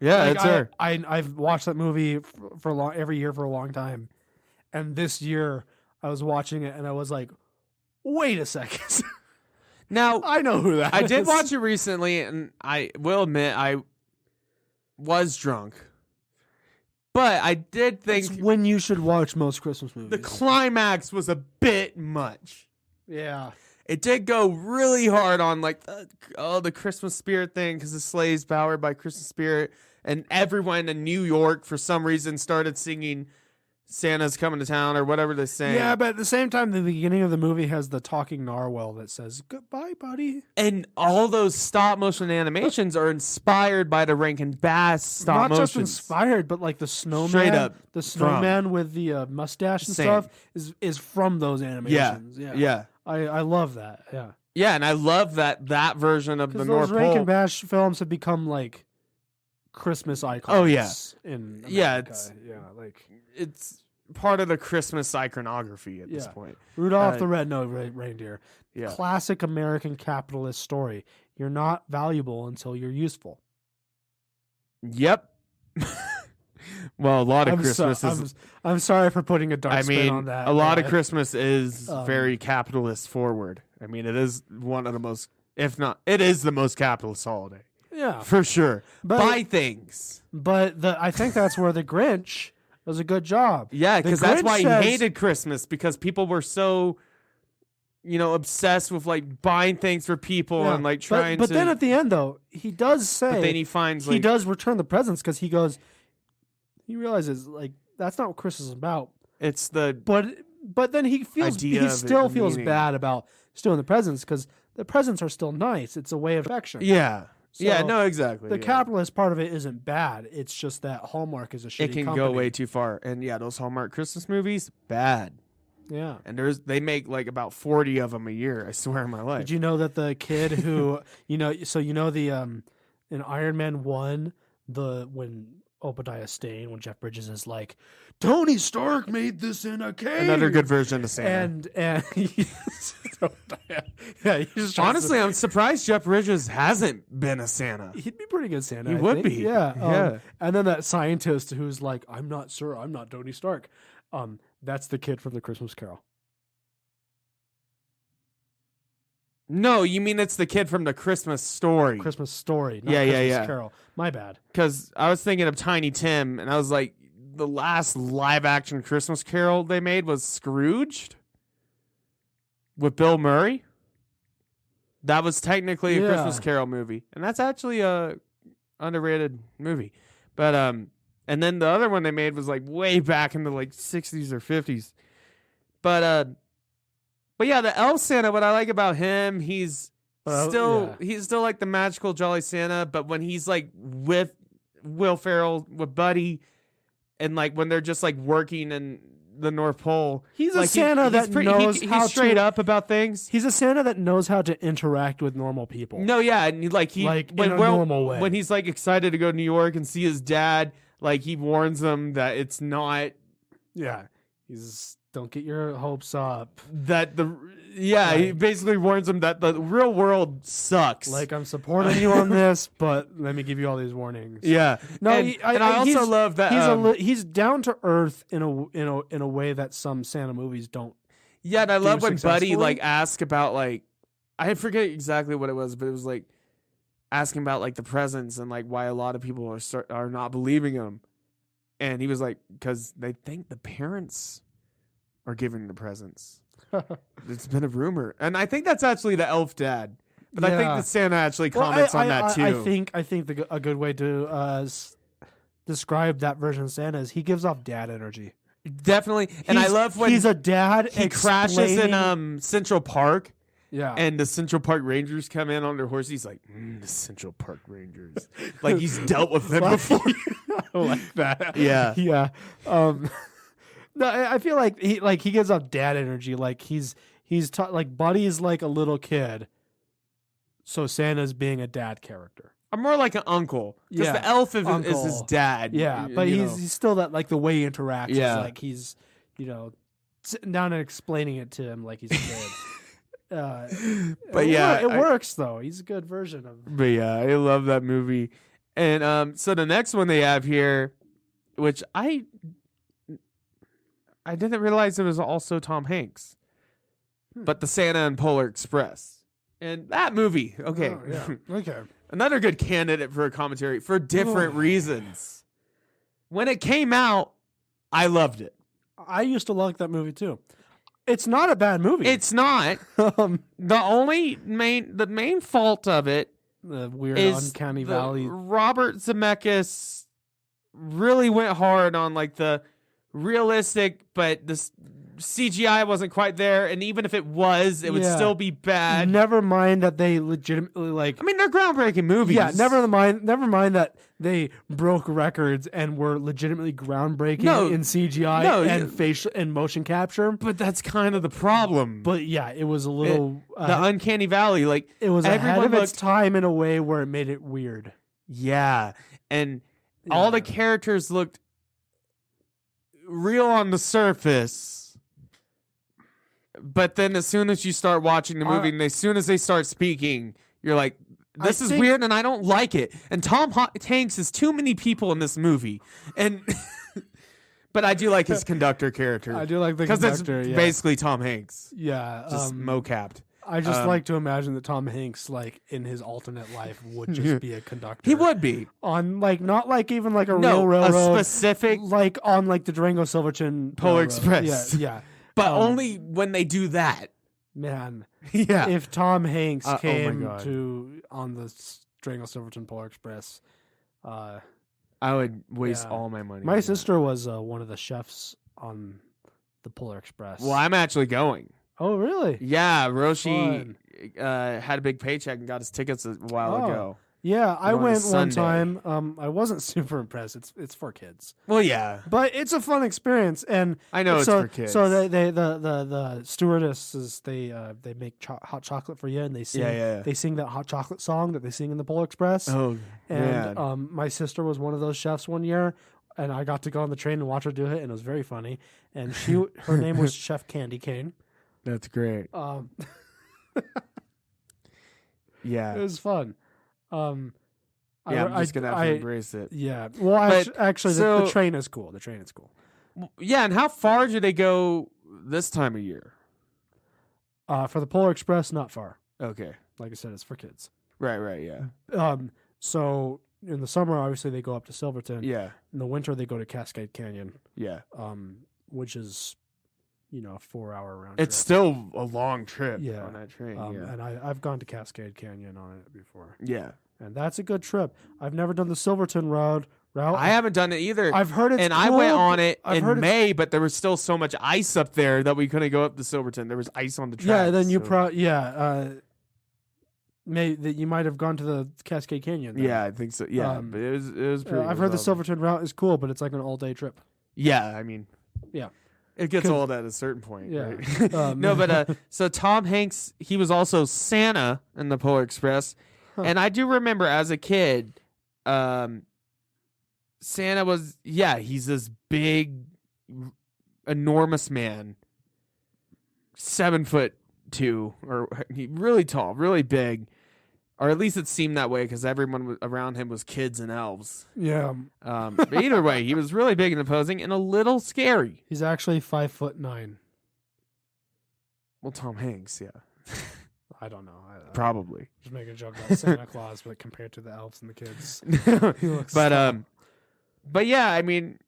Like, it's her. I've watched that movie for every year for a long time, and this year I was watching it and I was like, wait a second. Now I know who that I is. did watch it recently, and I will admit I was drunk, but I did think It's when you should watch most Christmas movies. the climax was a bit much. Yeah. It did go really hard on like the Christmas spirit thing because the sleigh's powered by Christmas spirit, and everyone in New York for some reason started singing "Santa's coming to town" or whatever they say. Yeah, but at the same time, the beginning of the movie has the talking narwhal that says, "Goodbye, buddy." And all those stop motion animations are inspired by the Rankin Bass stop Not motion. just inspired, but like the snowman, Straight up the snowman with the mustache and Same. stuff is from those animations. Yeah. I love that. Yeah, Yeah, and I love that version of the because North those Rankin Pole. Bass films have become like Christmas icons. Oh, yeah. In America. Yeah, like It's part of the Christmas iconography at this Yeah. point. Rudolph the Red-Nosed Reindeer. Yeah. Classic American capitalist story. You're not valuable until you're useful. Yep. Well, a lot of Christmas is. I'm sorry for putting a dark I spin mean, on that. a lot of but- Christmas is very capitalist forward. I mean, it is one of the most, if not, it is the most capitalist holiday Yeah, for sure. But- Buy things. but I think that's where the Grinch does a good job. Yeah, The because that's Grinch why says- he hated Christmas, because people were so, obsessed with like buying things for people Yeah. and like trying but to. then at the end though, he does say but then he finds he like does return the presents because he realizes like that's not what Christmas is about. it's the But then he Idea of it, still the feels meaning. bad about stealing the presents because the presents are still nice. It's a way of affection. yeah So, no exactly The yeah. capitalist part of it isn't bad. It's just that Hallmark is a shitty It can company. go way too far, and yeah, those Hallmark Christmas movies bad. Yeah. And they make like about 40 of them a year. I swear in my life. Did you know that the kid who the in Iron Man 1 when Obadiah Stane, when Jeff Bridges is like, Tony Stark made this in a cave. Another good version of Santa. And he's just Honestly, I'm surprised Jeff Bridges hasn't been a Santa. he'd be pretty good Santa. He I would think. be. Yeah. Yeah. And then that scientist who's like, I'm not Tony Stark. That's the kid from the Christmas Carol. No, you mean it's the kid from the Christmas Story. Christmas Story. Not Yeah, yeah, Christmas yeah. Carol. My bad. Because I was thinking of Tiny Tim, and I was like, the last live-action Christmas Carol they made was Scrooged. with Bill Murray. That was technically a Yeah. Christmas Carol movie, and that's actually a underrated movie. But and then the other one they made was like way back in the like 60s or 50s. But yeah, the Elf Santa. What I like about him, he's still like the magical jolly Santa. But when he's like with Will Ferrell with Buddy, and like when they're just like working in the North Pole, He's like, a Santa that knows how he's straight to, up about things. He's a Santa that knows how to interact with normal people. No, yeah, and like in a normal way. When he's like excited to go to New York and see his dad, like he warns him that it's not. Yeah, he's don't get your hopes up. That he basically warns him that the real world sucks. Like, I'm supporting you on this, but let me give you all these warnings. Yeah, No, and I also love that he's down to earth in a way that some Santa movies don't. Yeah, and I love when Buddy successfully. like asked about like I forget exactly what it was, but it was like asking about like the presents and like why a lot of people are not believing him, and he was like, because they think the parents are giving the presents. It's been a rumor, and I think that's actually the elf dad. But I think that Santa actually comments on that too. I think a good way to describe that version of Santa is he gives off dad energy. Definitely, and I love when he's a dad. he crashes in Central Park. Yeah, and the Central Park Rangers come in on their horse. He's like, the Central Park Rangers. Like he's dealt with them before. I like that. Yeah. Yeah. No, I feel like he gives off dad energy. Like he's like Buddy's like a little kid, so Santa's being a dad character. I'm more like an uncle. Because the elf is his dad. Yeah, but he's still that, like, the way he interacts is like he's, sitting down and explaining it to him like he's a kid. But yeah, it works though. He's a good version of. But yeah, I love that movie. And so the next one they have here, which I didn't realize it was also Tom Hanks, but the Santa and Polar Express. And that movie, okay. Oh, yeah. Okay. Another good candidate for a commentary for different reasons. When it came out, I loved it. I used to like that movie too. It's not a bad movie. It's not. The main fault of it, the weird is uncanny valley. Robert Zemeckis really went hard on like the realistic, but the CGI wasn't quite there, and even if it was, it would still be bad. Never mind that they legitimately like. I mean, they're groundbreaking movies. Yeah, never mind that they broke records and were legitimately groundbreaking in CGI and facial and motion capture. But that's kind of the problem. But yeah, it was a little the uncanny valley. Like it was ahead of its time in a way where it made it weird. Yeah, and all the characters looked real on the surface. But then as soon as you start watching the movie and as soon as they start speaking, you're like, this is weird and I don't like it. And Tom Hanks is too many people in this movie. And but I do like his conductor character. I do like the conductor, because it's basically Tom Hanks. Yeah. Just mo-capped. I just like to imagine that Tom Hanks, like, in his alternate life, would just be a conductor. He would be. On, like, not like even like a real railroad. A specific. Like on like the Durango Silverton Polar Railroad. Express. Yeah. But only when they do that. Man. Yeah. If Tom Hanks came to on the Durango Silverton Polar Express, I would waste all my money. My sister was one of the chefs on the Polar Express. Well, I'm actually going. Oh, really? Yeah, Roshi had a big paycheck and got his tickets a while ago. Yeah, I went one time. I wasn't super impressed. It's for kids. Well, yeah, but it's a fun experience, and I know it's for kids. So the stewardesses they make hot chocolate for you, and they sing they sing that hot chocolate song that they sing in the Polar Express. Oh, and man. My sister was one of those chefs one year, and I got to go on the train and watch her do it, and it was very funny. And her name was Chef Candy Cane. That's great. Yeah, it was fun. I'm just gonna have to embrace it. Yeah. Well, actually, the train is cool. The train is cool. Yeah, and how far do they go this time of year? For the Polar Express, not far. Okay. Like I said, it's for kids. Right. Yeah. So in the summer, obviously, they go up to Silverton. Yeah. In the winter, they go to Cascade Canyon. Yeah. Which is, a 4-hour round It's trip. still a long trip Yeah. on that train. And I've gone to Cascade Canyon on it before. Yeah. And that's a good trip. I've never done the Silverton route. I haven't done it either. I've heard it's and cool, I went on it I've in heard May, but there was still so much ice up there that we couldn't go up to Silverton. There was ice on the track. Yeah, then you that you might have gone to the Cascade Canyon. Then. Yeah, I think so. Yeah, but it was pretty. I've heard the Silverton route is cool, but it's like an all-day trip. Yeah, I mean, yeah, it gets old at a certain point. Yeah. Right? No, but so Tom Hanks, he was also Santa in the Polar Express, and I do remember as a kid, Santa was he's this big, enormous man, 7'2", or really tall, really big. Or at least it seemed that way because everyone around him was kids and elves. Yeah. But either way, he was really big and imposing and a little scary. He's actually 5'9". Well, Tom Hanks, yeah. I don't know. Probably. Just making a joke about Santa Claus, but compared to the elves and the kids, he looks but yeah, I mean,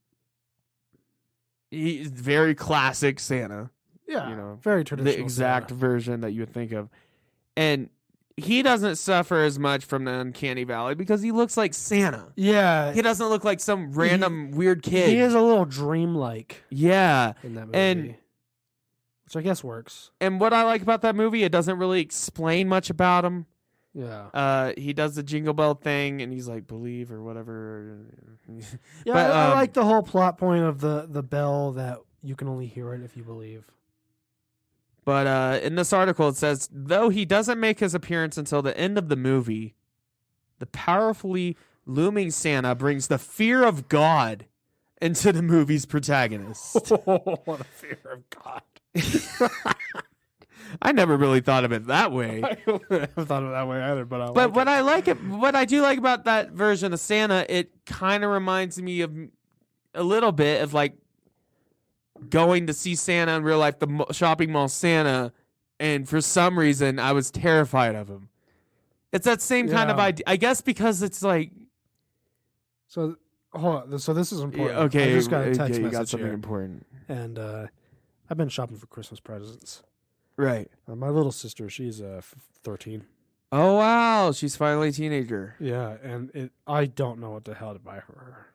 he's very classic Santa. Yeah, very traditional. The exact Santa. version that you would think of. And he doesn't suffer as much from the uncanny valley because he looks like Santa. Yeah. He doesn't look like some random weird kid. He is a little dreamlike. Yeah. In that movie. And which I guess works. And what I like about that movie, it doesn't really explain much about him. Yeah. He does the jingle bell thing and he's like, believe or whatever. Yeah, but, I like the whole plot point of the bell that you can only hear it if you believe. But in this article, it says, though he doesn't make his appearance until the end of the movie, the powerfully looming Santa brings the fear of God into the movie's protagonist. What a fear of God. I never really thought of it that way. I never thought of it that way either, but what I do like about that version of Santa, it kind of reminds me of a little bit of like going to see Santa in real life, the shopping mall Santa, and for some reason I was terrified of him. It's that same kind of idea, I guess, because it's like. So hold on. So this is important. Yeah, okay, I just got a text message you got something here, important, and I've been shopping for Christmas presents. Right. My little sister, she's 13. Oh wow, she's finally a teenager. Yeah, and I don't know what the hell to buy for her.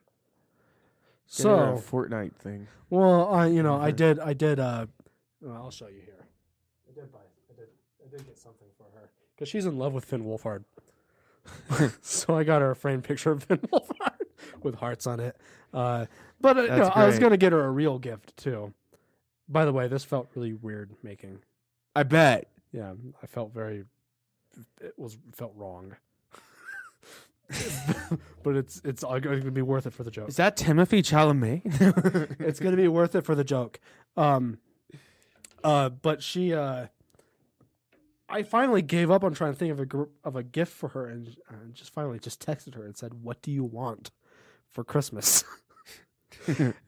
Get her a Fortnite thing. Well, I did. Well, I'll show you here. I did get something for her because she's in love with Finn Wolfhard. So I got her a framed picture of Finn Wolfhard with hearts on it. But I was gonna get her a real gift too. By the way, this felt really weird making. I bet. Yeah, I felt felt wrong. But it's going to be worth it for the joke. Is that Timothée Chalamet? It's going to be worth it for the joke. But she, I finally gave up on trying to think of a gift for her, and just texted her and said, "What do you want for Christmas?"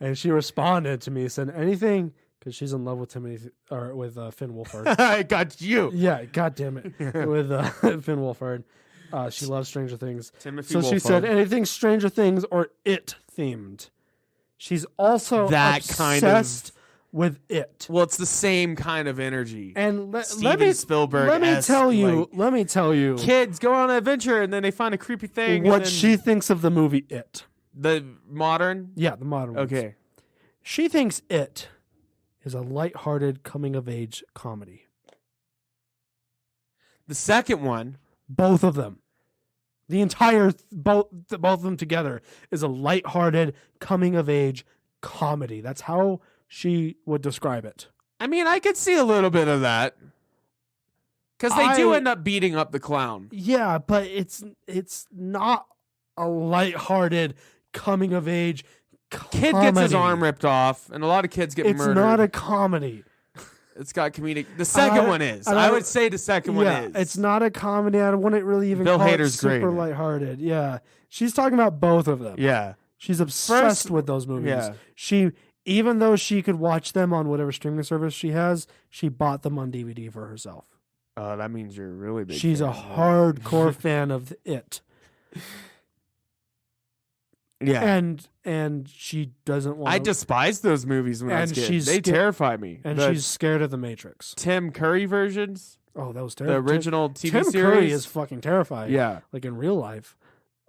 And she responded to me, said, "Anything." Because she's in love with Finn Wolfhard. I got you. Yeah, God damn it. With Finn Wolfhard. She loves Stranger Things. Timothy She said anything Stranger Things or It themed. She's also obsessed with It. Well, it's the same kind of energy. And Steven Spielberg. Let me tell you. Kids go on an adventure and then they find a creepy thing. What she thinks of the movie It. The modern? Yeah, the modern ones. Okay. She thinks It is a lighthearted coming-of-age comedy. The second one. Both of them. The entire, both of them together is a lighthearted coming-of-age comedy. That's how she would describe it. I mean, I could see a little bit of that. Because they do end up beating up the clown. Yeah, but it's not a lighthearted coming-of-age comedy. Kid gets his arm ripped off, and a lot of kids get murdered. It's not a comedy. It's got comedic. The second one is. I would say the second one is. It's not a comedy. I wouldn't really even Bill call Hader's it super great. lighthearted. Yeah. She's talking about both of them. Yeah. She's obsessed with those movies. Yeah. Even though she could watch them on whatever streaming service she has, she bought them on DVD for herself. Oh, that means you're a really big She's fan a hardcore fan of It. Yeah. And she doesn't want. I despised those movies when I was a And kid. she's They sca- terrify me. and The she's scared of the Matrix. Tim Curry versions, Oh, that was the terrible. original TV Tim series. Curry is fucking terrifying. Yeah. Like in real life.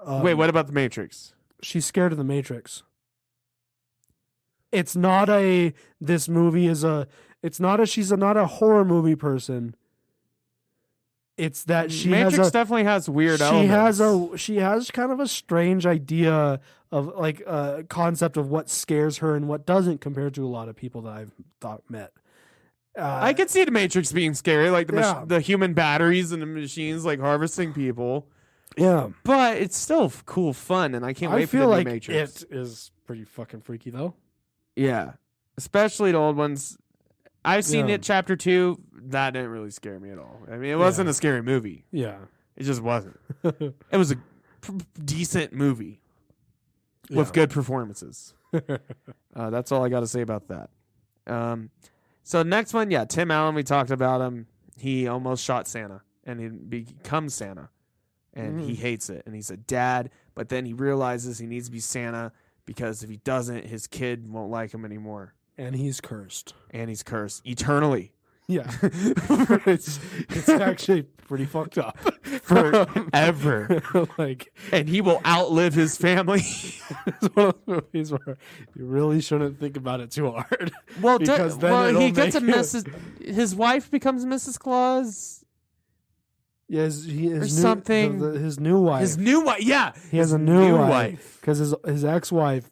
Wait, what about the Matrix? She's scared of the Matrix. It's not a. This movie is a. It's not a. She's not a horror movie person. It's that she Matrix has a. definitely has weird She elements. she has kind of a strange idea of like a concept of what scares her and what doesn't compared to a lot of people that I've met. I could see the Matrix being scary, like Yeah. the human batteries and the machines like harvesting people. Yeah, But it's still cool fun, and I can't I wait for feel the like new Matrix. it is pretty fucking freaky though. Yeah, especially the old ones. I've seen Yeah. it Chapter 2. That didn't really scare me at all. I mean, it wasn't Yeah. a scary movie. Yeah, It just wasn't. It was a decent movie with Yeah. good performances. That's all I got to say about that. So next one, yeah, Tim Allen. We talked about him. He almost shot Santa, and he becomes Santa, and he hates it. And he's a dad, but then he realizes he needs to be Santa because if he doesn't, his kid won't like him anymore, and he's cursed. and he's cursed eternally. Yeah, it's actually pretty fucked up. Forever. Like And he will outlive his family. it's one of those movies where you really shouldn't think about it too hard. Well, Because then he it'll gets a make Mrs. His wife becomes Mrs. Claus. Yeah, his new, something. His new wife. His new wife, yeah. He has his a new wife because his ex-wife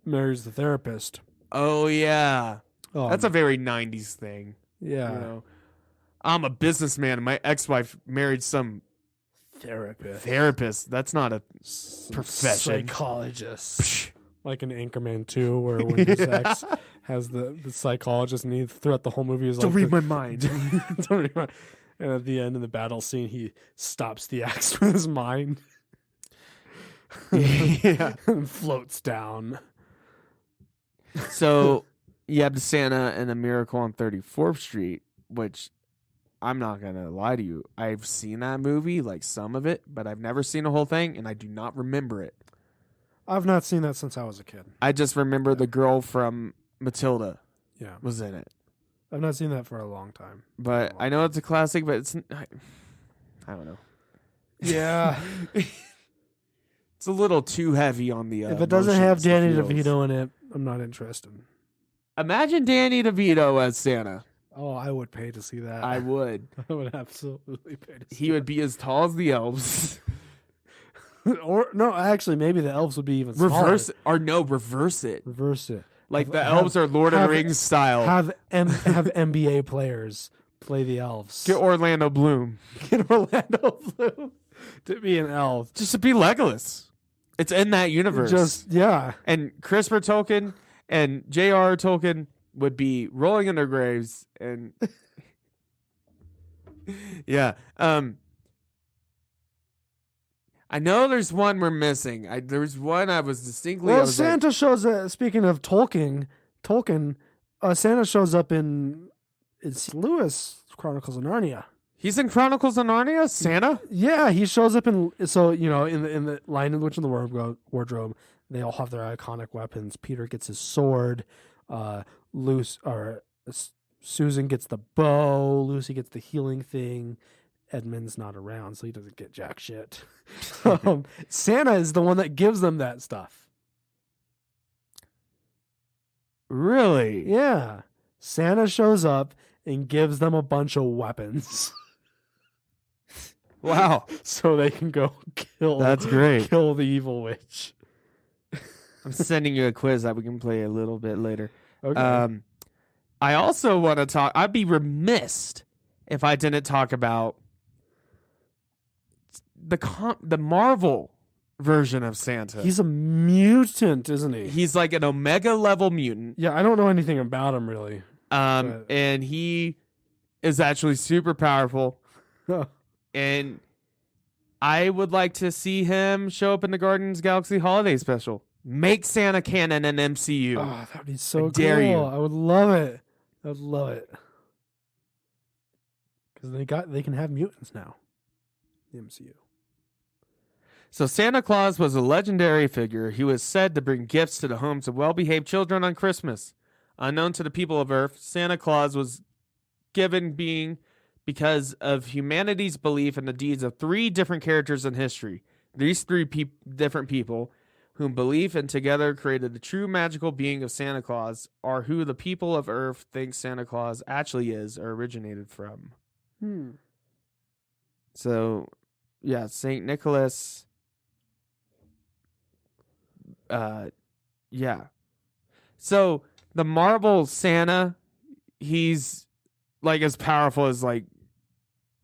marries the therapist. Oh yeah, that's a Um, very '90s thing. yeah You know, I'm a businessman, and my ex-wife married some therapist. That's not a profession. Psychologist. Like in Anchorman 2, where when his ex has the psychologist, and he throughout the whole movie is like, Don't read my mind. Don't read my- And at the end in the battle scene, he stops the axe with his mind. Yeah. And floats down. So you have the Santa and the Miracle on 34th Street, which I'm not gonna lie to you. I've seen that movie, like some of it, but I've never seen the whole thing, and I do not remember it. I've not seen that since I was a kid. I just remember the girl from Matilda Yeah. was in it. I've not seen that for a long time. But I know it's a classic, but I don't know. Yeah. It's a little too heavy on the. If it doesn't have emotions and Danny feels. DeVito in it, I'm not interested. Imagine Danny DeVito as Santa. Oh, I would pay to see that. I would. I would absolutely pay to see He would be as tall as the elves. that. Or, no, actually, maybe the elves would be even smaller. Reverse it. Reverse it. Like Have- the have- elves are Lord of have- the Rings style. Have NBA players play the elves. Get Orlando Bloom. Get Orlando Bloom to be an elf. Just to be Legolas. It's in that universe. Just, yeah. And Christopher Tolkien and J.R. Tolkien would be rolling in their graves and yeah. I know there's one we're missing. There's one I was distinctly. I Well, was like, Santa shows speaking of Tolkien, Santa shows up in it's Lewis Chronicles of Narnia. he's in Chronicles of Narnia. Santa. Yeah, he shows up in in the Lion and the Witch and the Wardrobe. They all have their iconic weapons. Peter gets his sword. Susan gets the bow. Lucy gets the healing thing. Edmund's not around, so he doesn't get jack shit. Santa is the one that gives them that stuff. Really? Yeah, Santa shows up and gives them a bunch of weapons. Wow. So they can go kill. That's great. Kill the evil witch. I'm sending you a quiz that we can play a little bit later. Okay. I also want to talk. I'd be remiss if I didn't talk about the Marvel version of Santa. He's a mutant, isn't he? He's like an Omega level mutant. Yeah, I don't know anything about him really. But- And he is actually super powerful. And I would like to see him show up in the Guardians Galaxy Holiday Special. Make Santa canon in MCU. Oh, that'd be so I dare cool. you. I would love it. I would love it. Because they can have mutants now. The MCU. So Santa Claus was a legendary figure. He was said to bring gifts to the homes of well-behaved children on Christmas. Unknown to the people of Earth, Santa Claus was given being because of humanity's belief in the deeds of three different characters in history. These three different people, whom belief and together created the true magical being of Santa Claus, are who the people of Earth think Santa Claus actually is or originated from. So, yeah, St. Nicholas. Yeah. So the Marvel Santa, he's like as powerful as like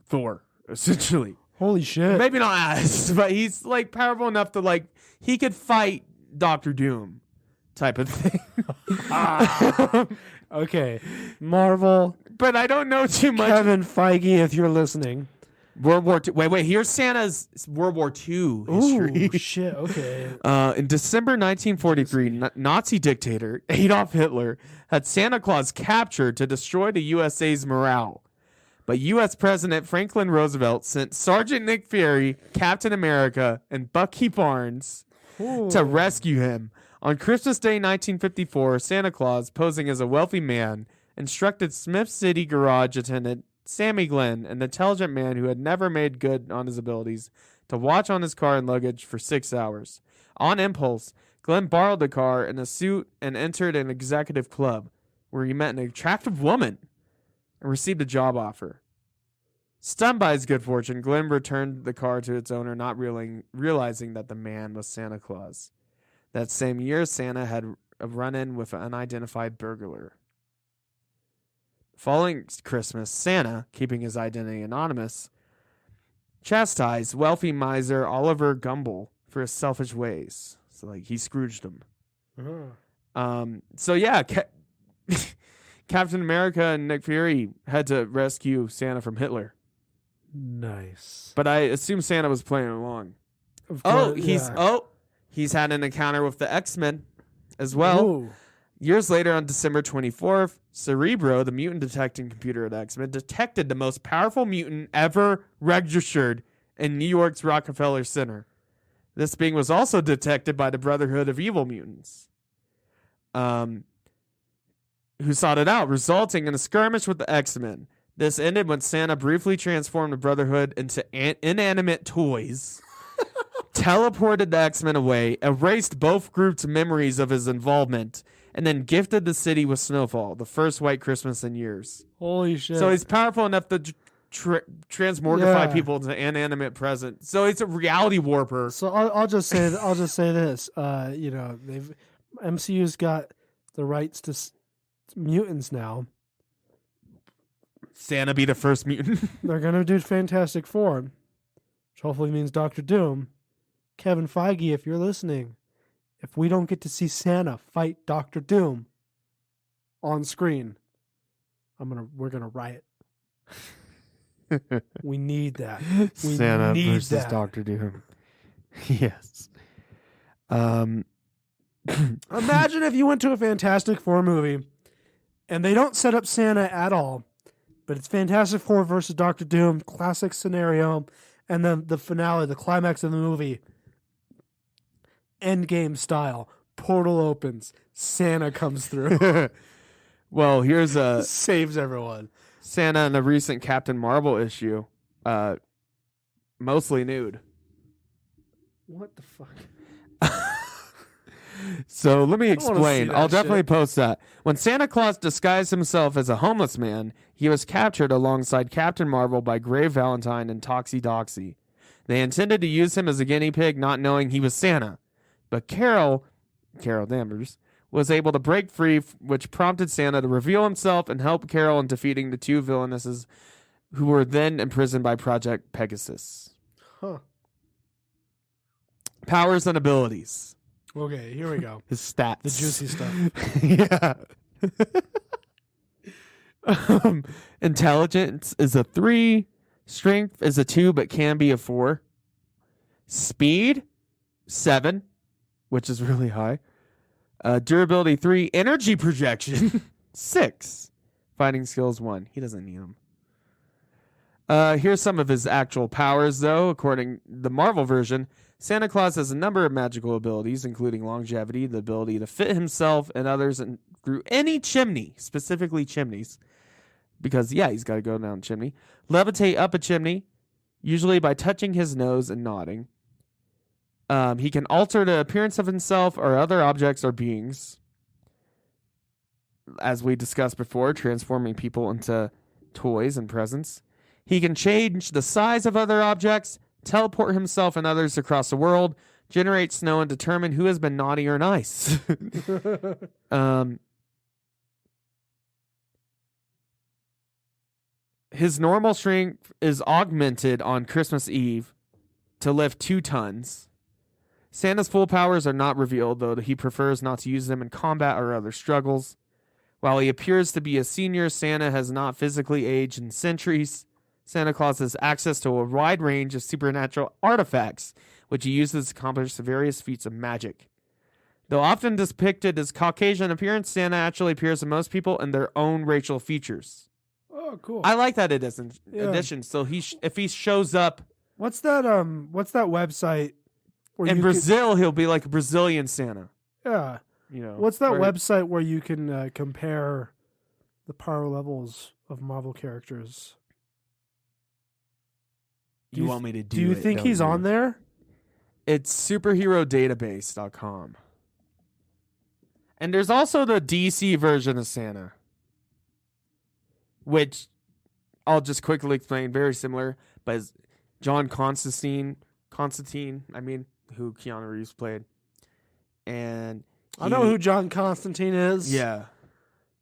Thor, essentially. Holy shit. Maybe not as, but he's like powerful enough to like he could fight Doctor Doom type of thing. Okay. Marvel. But I don't know too much. Kevin Feige, if you're listening. World War II. Wait. Here's Santa's World War II history. Ooh, shit. Okay. In December 1943, Nazi dictator Adolf Hitler had Santa Claus captured to destroy the USA's morale. But U.S. President Franklin Roosevelt sent Sergeant Nick Fury, Captain America, and Bucky Barnes to rescue him. On Christmas Day 1954, Santa Claus, posing as a wealthy man, instructed Smith City garage attendant Sammy Glenn, an intelligent man who had never made good on his abilities, to watch on his car and luggage for 6 hours. On impulse, Glenn borrowed the car and a suit and entered an executive club, where he met an attractive woman and received a job offer. Stunned by his good fortune, Glenn returned the car to its owner, not realizing that the man was Santa Claus. That same year, Santa had a run-in with an unidentified burglar. Following Christmas, Santa, keeping his identity anonymous, chastised wealthy miser Oliver Gumble for his selfish ways. So, like, he Scrooged him. So, yeah, Captain America and Nick Fury had to rescue Santa from Hitler. Nice. But I assume Santa was playing along. He's had an encounter with the X-Men as well. Ooh. Years later, on December 24th, Cerebro, the mutant detecting computer at X-Men, detected the most powerful mutant ever registered in New York's Rockefeller Center. This being was also detected by the Brotherhood of Evil Mutants, who sought it out, resulting in a skirmish with the X-Men. This ended when Santa briefly transformed the Brotherhood into inanimate toys, teleported the X-Men away, erased both groups' memories of his involvement, and then gifted the city with snowfall, the first white Christmas in years. Holy shit. So he's powerful enough to transmortify people into inanimate present. So it's a reality warper. So I'll just say this. MCU's got the rights to mutants now. Santa be the first mutant. They're gonna do Fantastic Four, which hopefully means Doctor Doom. Kevin Feige, if you're listening, if we don't get to see Santa fight Doctor Doom on screen, we're gonna riot. We need that. Santa versus Doctor Doom. Yes. Imagine if you went to a Fantastic Four movie and they don't set up Santa at all, but it's Fantastic Four versus Doctor Doom, classic scenario, and then the finale, the climax of the movie, Endgame style. Portal opens. Santa comes through. Well, here's saves everyone. Santa in a recent Captain Marvel issue, mostly nude. What the fuck? So let me explain. that I'll definitely shit. post that. When Santa Claus disguised himself as a homeless man, he was captured alongside Captain Marvel by Grave Valentine and Toxie Doxie. They intended to use him as a guinea pig, not knowing he was Santa. But Carol Danvers, was able to break free, which prompted Santa to reveal himself and help Carol in defeating the two villainesses who were then imprisoned by Project Pegasus. Huh. Powers and abilities. Okay, here we go. His stats. The juicy stuff. Yeah. Intelligence is a 3. Strength is a 2, but can be a 4. Speed, 7, which is really high. Durability, 3. Energy projection, 6. Fighting skills, 1. He doesn't need them. Here's some of his actual powers, though. According to the Marvel version, Santa Claus has a number of magical abilities, including longevity, the ability to fit himself and others through any chimney, specifically chimneys. Because, yeah, he's got to go down a chimney. Levitate up a chimney, usually by touching his nose and nodding. He can alter the appearance of himself or other objects or beings. As we discussed before, transforming people into toys and presents. He can change the size of other objects, teleport himself and others across the world, generate snow, and determine who has been naughty or nice. His normal strength is augmented on Christmas Eve to lift 2 tons. Santa's full powers are not revealed, though he prefers not to use them in combat or other struggles. While he appears to be a senior, Santa has not physically aged in centuries. Santa Claus has access to a wide range of supernatural artifacts, which he uses to accomplish various feats of magic. Though often depicted as Caucasian appearance, Santa actually appears to most people in their own racial features. Oh, cool. I like that addition. So if he shows up What's that website where in Brazil, he'll be like a Brazilian Santa. Yeah. You know, what's that website where you can compare the power levels of Marvel characters? You want me to do you it, think don't he's you? on there? It's superherodatabase.com. And there's also the DC version of Santa, which I'll just quickly explain, very similar, but it's John Constantine, who Keanu Reeves played. And I know who John Constantine is. Yeah.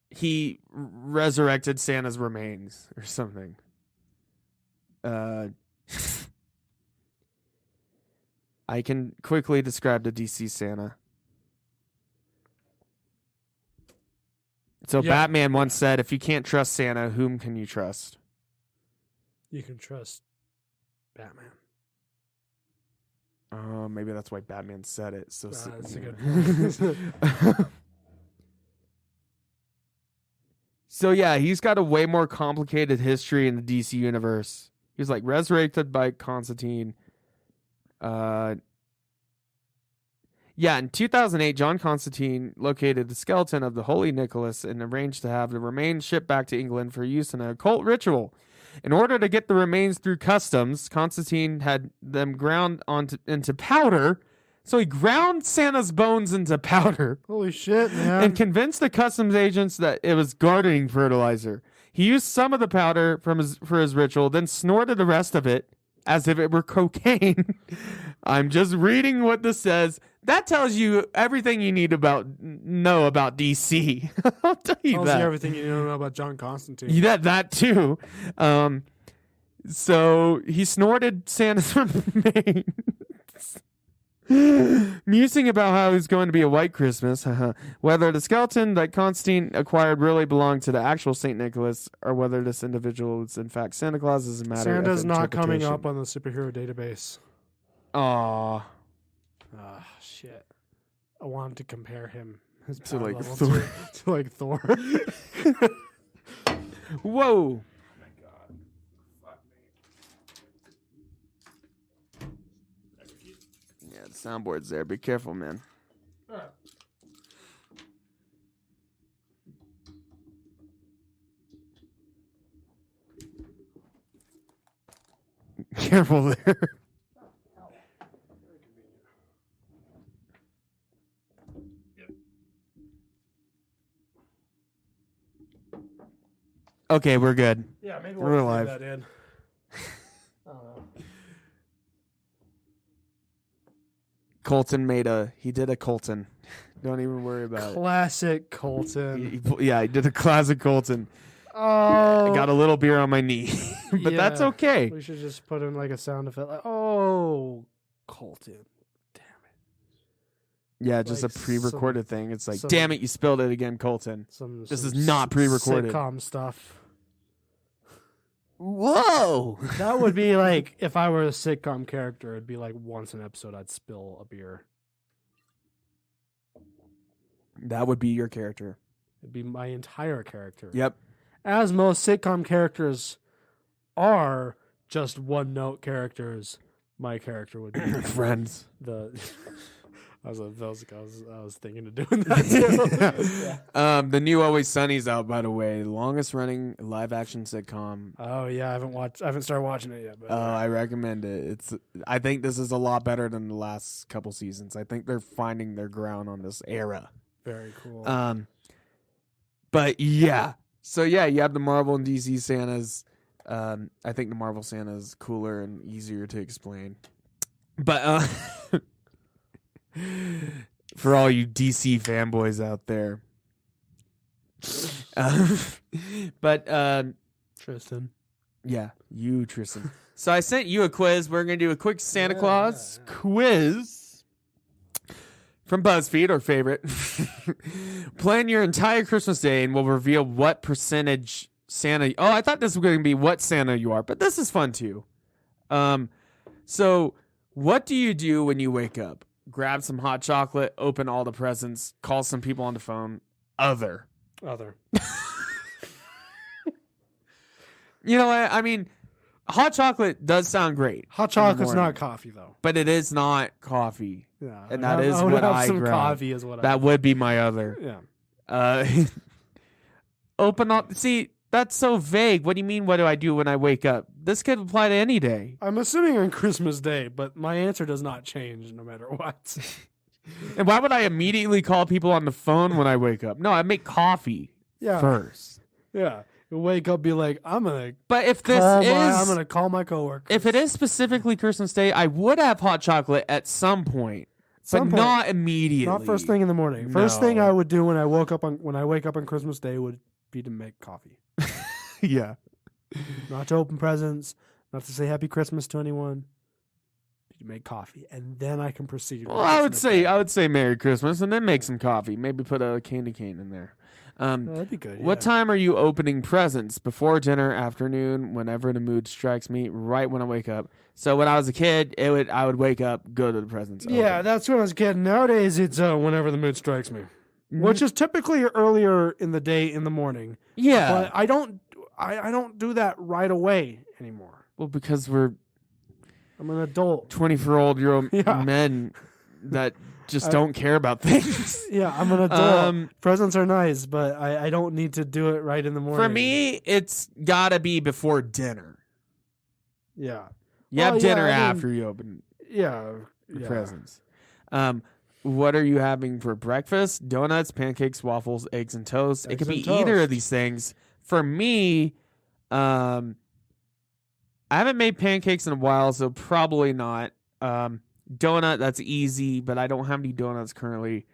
He resurrected Santa's remains or something. I can quickly describe the DC Santa. So Batman once said, if you can't trust Santa, whom can you trust? You can trust Batman. Maybe that's why Batman said it. So that's a good point. So yeah, he's got a way more complicated history in the DC universe. He was like resurrected by Constantine. In 2008, John Constantine located the skeleton of the Holy Nicholas and arranged to have the remains shipped back to England for use in an occult ritual. In order to get the remains through customs, Constantine had them ground into powder. So he ground Santa's bones into powder. Holy shit, man. And convinced the customs agents that it was gardening fertilizer. He used some of the powder for his ritual, then snorted the rest of it as if it were cocaine. I'm just reading what this says. That tells you everything you need know about DC. I'll tell you tells that. You everything you need to know about John Constantine. That too. So he snorted Santa's remains. Musing about how it's going to be a white Christmas. Whether the skeleton that Constantine acquired really belonged to the actual St. Nicholas or whether this individual is in fact Santa Claus is a matter of Santa's not coming interpretation. up on the superhero database. Aww. Ah, shit. I wanted to compare him his To, power like, level Thor. to like Thor. Whoa. Yeah, the soundboard's there. Be careful, man. Careful there. Okay, we're good. Yeah, maybe We're we'll alive. that in. Colton he did a Colton. Don't even worry about Classic Colton. it. He did a classic Colton. Oh, I got a little beer on my knee, but that's yeah. okay. We should just put in like a sound effect, like "Oh, Colton." Yeah, just Like a pre-recorded thing. It's like, some- damn it, you spilled it again, Colton. This is Some not pre-recorded. Sitcom stuff. Whoa! That would be like if I were a sitcom character. It'd be like once an episode I'd spill a beer. That would be your character. It'd be my entire character. Yep. As most sitcom characters are just one-note characters. my character would be Friends. the. I was thinking of doing that too. The new Always Sunny's out, by the way. Longest running live action sitcom. Oh yeah, I haven't started watching it yet. But I recommend it. I think this is a lot better than the last couple seasons. I think they're finding their ground on this era. very cool. But yeah. So yeah, you have the Marvel and DC Santas. I think the Marvel Santa is cooler and easier to explain. But for all you DC fanboys out there. But Tristan. yeah, you, Tristan. So I sent you a quiz. We're going to do a quick Santa Claus quiz from BuzzFeed, our favorite. Plan your entire Christmas day and we'll reveal what percentage Santa. Oh, I thought this was going to be what Santa you are, but this is fun too. So what do you do when you wake up? Grab some hot chocolate, open all the presents, call some people on the phone. Other. You know what? I mean, hot chocolate does sound great. Hot chocolate's not coffee though. But it is not coffee. Yeah, And that is I would what have I some grab. coffee is what That would be my other. Yeah. Open up. See, that's so vague. What do you mean, what do I do when I wake up? This could apply to any day. I'm assuming on Christmas Day, but my answer does not change no matter what. And why would I immediately call people on the phone when I wake up? No, I make coffee first. Yeah. You wake up, be like, I'm gonna But if this I'm gonna call my coworker. if it is specifically Christmas Day, I would have hot chocolate at some point, but not immediately. Not first thing in the morning. First thing I would do when I wake up on Christmas Day would be to make coffee. Yeah. Not to open presents, not to say Happy Christmas to anyone. To make coffee, and then I can proceed. Well, I would say Merry Christmas, and then make some coffee. Maybe put a candy cane in there. That'd be good. What time are you opening presents? Before dinner, afternoon, whenever the mood strikes me, right when I wake up. So when I was a kid, I would wake up, go to the presents. Yeah, open. that's when I was a kid. Nowadays, it's whenever the mood strikes me, which is typically earlier in the day in the morning. Yeah, but I don't do that right away anymore. Well, because I'm an adult. 24-year-old men that just don't care about things. Yeah, I'm an adult. Presents are nice, but I don't need to do it right in the morning. For me, it's got to be before dinner. Yeah. You have dinner after you open the presents. What are you having for breakfast? Donuts, pancakes, waffles, eggs, and toast. It could be either of these things. For me, I haven't made pancakes in a while, so probably not. Donut, that's easy, but I don't have any donuts currently.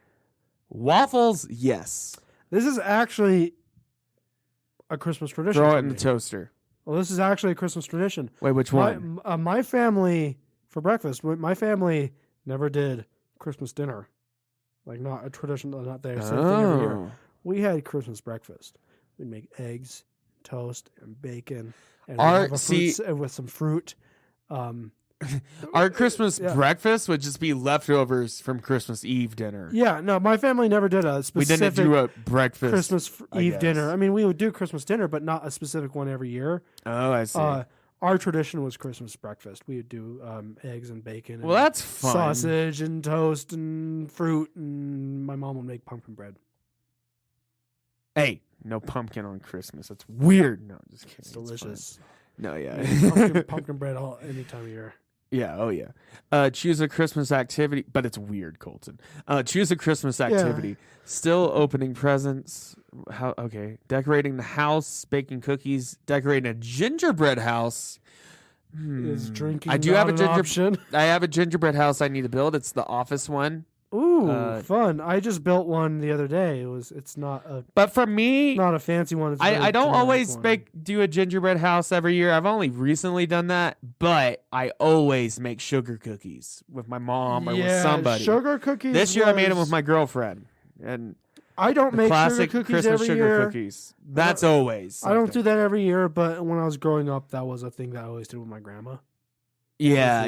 Waffles, yes. This is actually a Christmas tradition. Throw it in the toaster. Well, this is actually a Christmas tradition. Wait, which one? My family, for breakfast, my family never did Christmas dinner. Like, not a tradition, not the same thing every year. We had Christmas breakfast. We'd make eggs, toast, and bacon. And with some fruit. Our Christmas breakfast would just be leftovers from Christmas Eve dinner. Yeah, no, my family never did a specific We didn't do a breakfast Christmas Eve dinner. I mean, we would do Christmas dinner, but not a specific one every year. Oh, I see. Our tradition was Christmas breakfast. We would do eggs and bacon. Well, that's fun. Sausage and toast and fruit, and my mom would make pumpkin bread. Hey, no pumpkin on Christmas. That's weird. No, just kidding. It's delicious. No, yeah. pumpkin bread any time of year. Yeah, oh yeah. Choose a Christmas activity, but it's weird, Colton. Choose a Christmas activity. Yeah. Still opening presents. Okay. Decorating the house, baking cookies, decorating a gingerbread house. Is drinking I do have a option? I have a gingerbread house I need to build. It's the office one. Ooh, fun! I just built one the other day. It's not a. But for me, not a fancy one. It's I don't always do a gingerbread house every year. I've only recently done that, but I always make sugar cookies with my mom or with somebody. Sugar cookies. This year I made them with my girlfriend, and I don't make classic sugar cookies Christmas every sugar year. Cookies. That's always. I don't do that every year, but when I was growing up, that was a thing that I always did with my grandma. Yeah.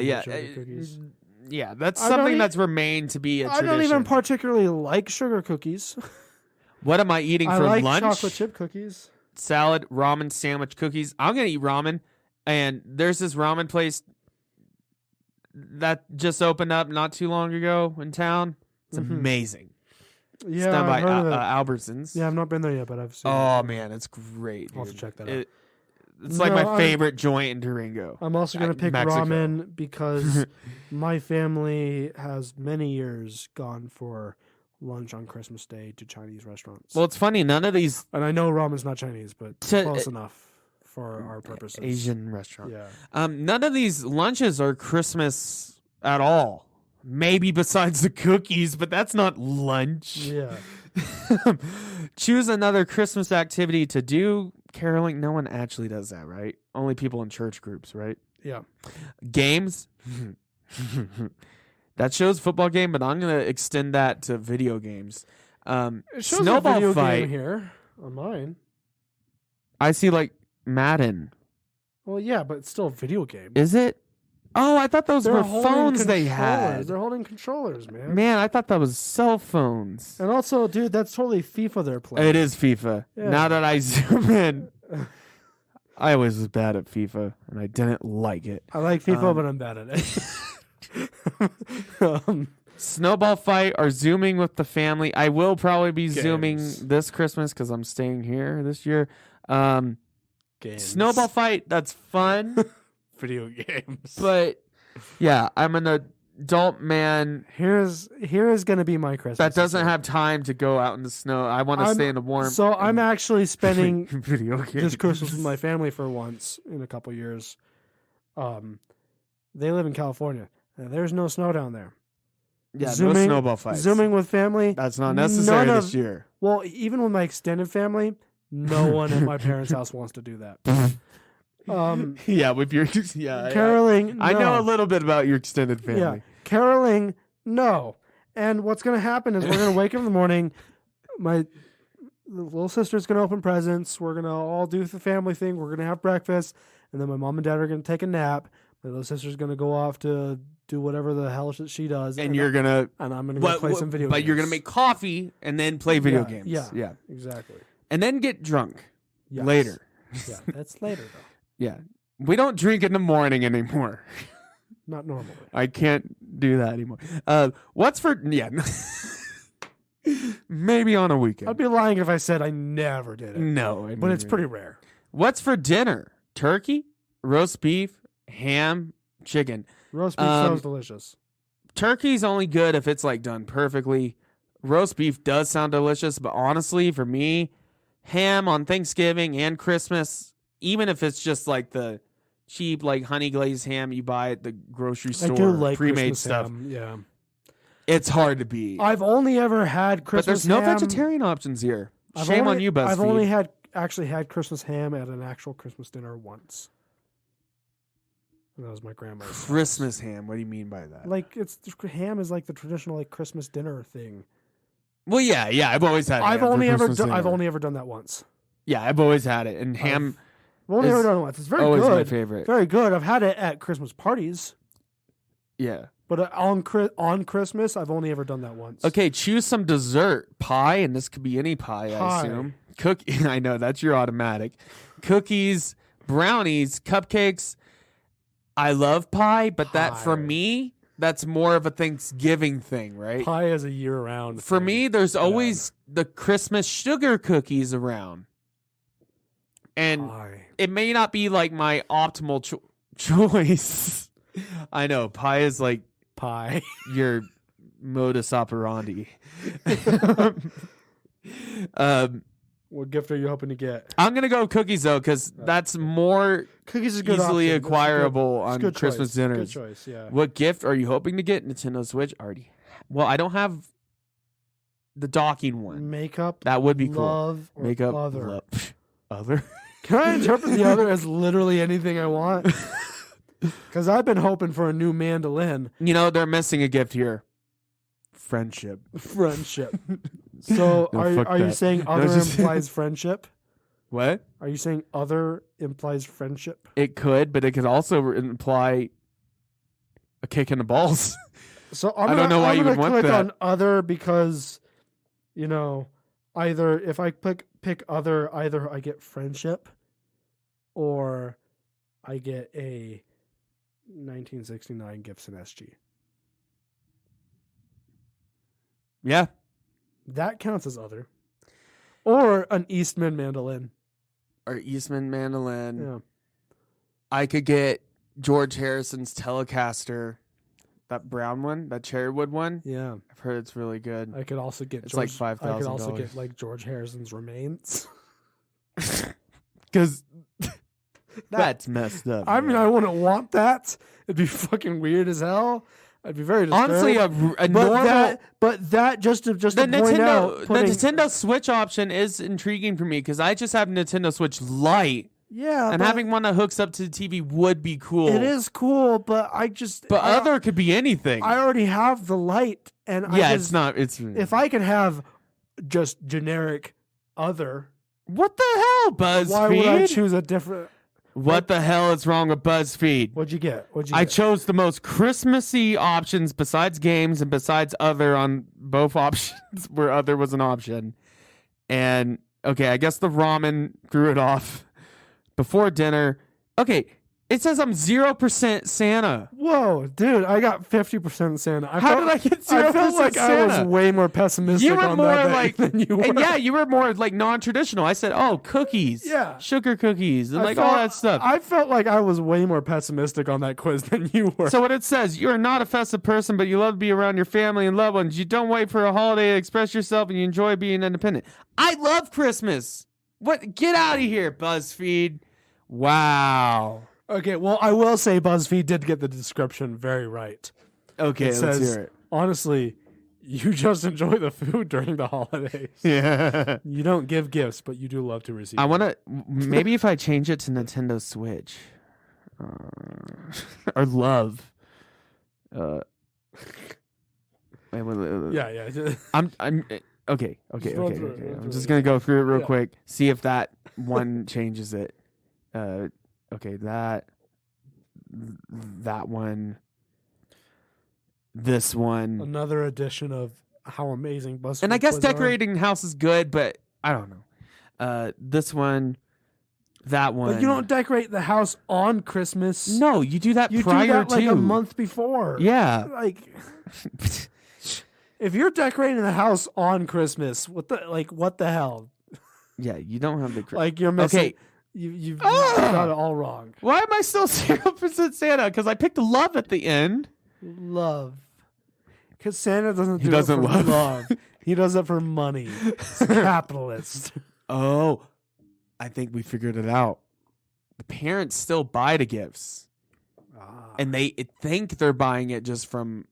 Yeah, that's something that's remained to be a tradition. I don't even particularly like sugar cookies. What am I eating for lunch? I lunch? like chocolate chip cookies. Salad, ramen, sandwich, cookies. I'm going to eat ramen. And there's this ramen place that just opened up not too long ago in town. It's amazing. Yeah, It's done by I've heard of it. Albertsons. Yeah, I've not been there yet, but I've seen Oh it. man, it's great. I'll have to dude. check that out. It's like my favorite joint in Durango. I'm also going to pick Mexico. ramen because my family has many years gone for lunch on Christmas Day to Chinese restaurants. Well, it's funny. None of these and I know ramen's not Chinese, but close enough for our purposes. Asian restaurants. Yeah. None of these lunches are Christmas at all. Maybe besides the cookies, but that's not lunch. Yeah. Choose another Christmas activity to do. Caroling, no one actually does that, right? Only people in church groups, right? Yeah. Games. That shows football game, but I'm going to extend that to video games. It shows Snowball a video fight. game here on mine. I see like Madden. Well, yeah, but it's still a video game. Is it? Oh, I thought those were holding phones they controllers. had. They're holding controllers, man. Man, I thought that was cell phones. And also, dude, that's totally FIFA they're playing. It is FIFA. Yeah. Now that I zoom in, I always was bad at FIFA, and I didn't like it. I like FIFA, but I'm bad at it. Snowball fight or zooming with the family. I will probably be Games. zooming this Christmas because I'm staying here this year. Games. Snowball fight, that's fun. Video games. But yeah, I'm an adult man Here is going to be my Christmas. that doesn't this have time to go out in the snow. I want to I'm- stay in the warmth. So I'm and actually spending video games. this Christmas with my family for once in a couple years. They live in California. There's no snow down there. Yeah, no snowball fights. Zooming with family. That's not necessary none this of- year. Well, even with my extended family, no one at my parents' house wants to do that. Yeah, with your Caroling, I know no. a little bit about your extended family. Yeah, caroling, no. And what's going to happen is we're going to wake up in the morning. My little sister's going to open presents. We're going to all do the family thing. We're going to have breakfast. And then my mom and dad are going to take a nap. My little sister's going to go off to do whatever the hell she does. And you're gonna, And I'm going to go play some video games. but you're gonna make coffee and then play video games. Yeah, exactly. and then get drunk Yes. later. Yeah, that's later, though. Yeah, we don't drink in the morning anymore. Not normally. I can't do that anymore. What's for maybe on a weekend. I'd be lying if I said I never did it. No, But it's pretty rare. What's for dinner? Turkey, roast beef, ham, chicken. Roast beef sounds delicious. Turkey's only good if it's like done perfectly. Roast beef does sound delicious, but honestly, for me, ham on Thanksgiving and Christmas, even if it's just like the cheap like honey glazed ham you buy at the grocery store, I do like pre-made Christmas stuff, ham, yeah. it's hard to beat. I've only ever had But Christmas there's no ham. vegetarian options here. I've Shame only- on you, BuzzFeed. I've only actually had Christmas ham at an actual Christmas dinner once. And that was my grandma's. house. Christmas ham. What do you mean by that? Like ham is like the traditional like Christmas dinner thing. Well, yeah. I've always had. I've ham for only ever Christmas I've dinner. only ever done that once. Yeah, I've always had it, and ham. I've only is ever done it once. It's very always good. my favorite. Very good. I've had it at Christmas parties, Yeah. but on Christmas I've only ever done that once. Okay, choose some dessert. Pie, and this could be any pie, I Pie. assume. I know, that's your automatic. Cookies, brownies, cupcakes. I love pie, but that for Pie. me, that's more of a Thanksgiving thing, right? Pie is a year-round For thing. me, there's always the Christmas sugar cookies around. And Pie. it may not be like my optimal choice. I know, pie is like Pie. your modus operandi. What gift are you hoping to get? I'm gonna go cookies though, because that's more Cookies is a good easily option. That's a acquirable it's a on good Christmas choice. dinners. Good choice, yeah. What gift are you hoping to get? Nintendo Switch already. Well, I don't have the docking one. Makeup. That would be cool. Love or Makeup. other. Other. Can I interpret the other as literally anything I want? Because I've been hoping for a new mandolin. You know they're missing a gift here. Friendship. Friendship. So No, fuck are you that. saying No, other just- implies friendship? What? Are you saying other implies friendship? It could, but it could also imply a kick in the balls. So I don't know why I'm you would gonna want click that. on other because, either if I pick other, either I get friendship, or I get a 1969 Gibson SG. Yeah. That counts as other. Or an Eastman mandolin. Or Eastman mandolin. Yeah. I could get George Harrison's Telecaster, that brown one, that cherrywood one. Yeah. I've heard it's really good. I could also get It's like $5,000. I could also get like George Harrison's remains. Because that's messed up. I mean, I wouldn't want that. It'd be fucking weird as hell. I'd be very disturbed. honestly a normal. But that just to The point out, the Nintendo Switch option is intriguing for me because I just have Nintendo Switch Lite, yeah, and having one that hooks up to the TV would be cool. it is cool, but other could be anything. I already have the light, and it's not. It's if I could have just generic other, what the hell, BuzzFeed? why would I choose a different? What the hell is wrong with BuzzFeed? What'd you get? I chose the most Christmassy options besides games and besides other on both options where other was an option. And okay, I guess the ramen threw it off before dinner. Okay, it says I'm 0% Santa. Whoa, dude! I got 50% Santa. How did I get 0% I felt like Santa? I was way more pessimistic You were on more that like, than you were. and yeah, you were more like non-traditional. I said, oh, cookies, Yeah. sugar cookies, and I like all felt- that stuff. I felt like I was way more pessimistic on that quiz than you were. So what it says, you are not a festive person, but you love to be around your family and loved ones. You don't wait for a holiday to express yourself, and you enjoy being independent. I love Christmas. What? Get out of here, BuzzFeed. Wow. Okay, well, I will say BuzzFeed did get the description very right. Okay, It let's says, hear it. honestly, you just enjoy the food during the holidays. Yeah. You don't give gifts, but you do love to receive. I want to, maybe if I change it to Nintendo Switch. Or love. Wait. Yeah. I'm okay. run through it, I'm just gonna go through it real Yeah. quick. See if that one changes it. Okay, that one, this one, Another edition of how amazing BuzzFeed and I guess quiz are. decorating the house is good, but I don't know. This one, that one. But you don't decorate the house on Christmas. No, you do that you prior do that like to a month before. Yeah. Like, if you're decorating the house on Christmas, what the hell? Yeah, you don't have the. Like you're missing. Okay. You've got it all wrong. Why am I still 0% Santa? Because I picked love at the end. Love. Because Santa doesn't do He doesn't it for love. love. He does it for money. He's a capitalist. Oh, I think we figured it out. The parents still buy the gifts, and they think they're buying it just from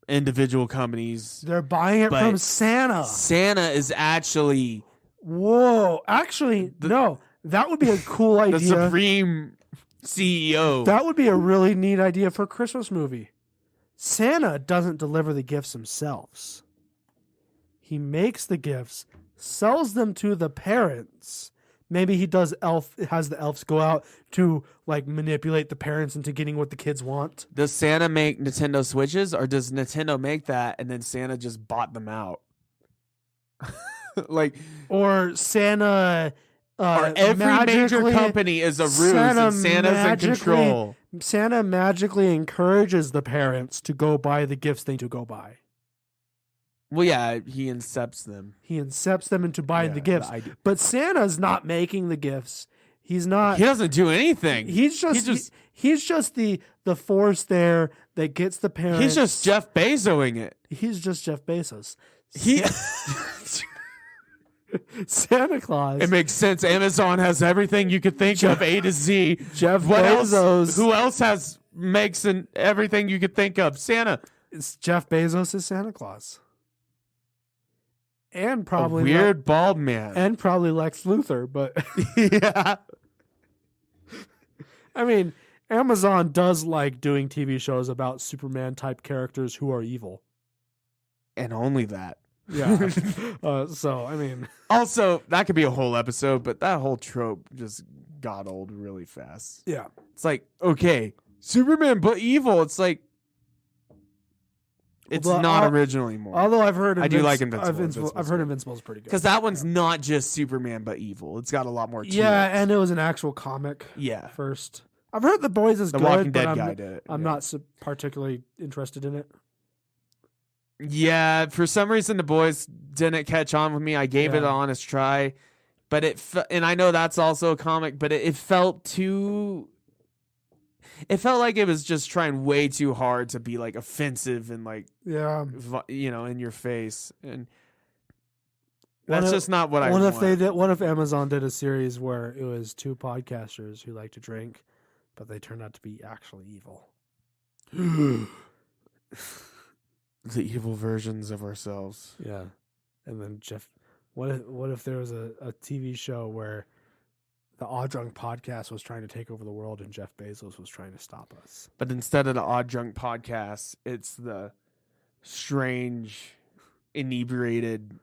individual companies. They're buying it But from Santa. Santa is actually Whoa. Actually, no. That would be a cool the idea. supreme CEO. That would be a really neat idea for a Christmas movie. Santa doesn't deliver the gifts himself. He makes the gifts, sells them to the parents. Maybe he has the elves go out to like manipulate the parents into getting what the kids want. Does Santa make Nintendo Switches, or does Nintendo make that and then Santa just bought them out? Like, Or Santa or every major company is a ruse and Santa's in control. Santa magically encourages the parents to go buy the gifts they need to go buy. Well, yeah, he incepts them. He incepts them into buying Yeah, the gifts. But Santa's not making the gifts. He's not. He doesn't do anything. He's just the force there that gets the parents. He's just Jeff Bezoing it. He's just Jeff Bezos. He. Santa Claus. It makes sense. Amazon has everything you could think of, A to Z. Jeff What Bezos. else? Who else makes everything you could think of? Santa. It's Jeff Bezos is Santa Claus. And probably a weird bald man. And probably Lex Luthor, but yeah. I mean, Amazon does like doing TV shows about Superman type characters who are evil. And only that. Yeah. So, I mean. Also, that could be a whole episode, but that whole trope just got old really fast. Yeah. It's like, okay, Superman but evil. It's like, it's not original anymore. Although I've heard I do like Invincible. I've heard Invincible's pretty good. Because that one's not just Superman but evil. It's got a lot more to it. Yeah, and it was an actual comic Yeah. first. I've heard The Boys is The good, Walking but Dead guy did it. I'm yeah. not particularly interested in it. Yeah, for some reason The Boys didn't catch on with me. I gave it an honest try, but and I know that's also a comic, but it felt too. It felt like it was just trying way too hard to be like offensive and like in your face, and that's just not what I want. What if Amazon did a series where it was two podcasters who like to drink, but they turned out to be actually evil? The evil versions of ourselves. Yeah. And then Jeff, what if there was a TV show where the Odd Drunk Podcast was trying to take over the world and Jeff Bezos was trying to stop us? But instead of the Odd Drunk Podcast, it's the strange, inebriated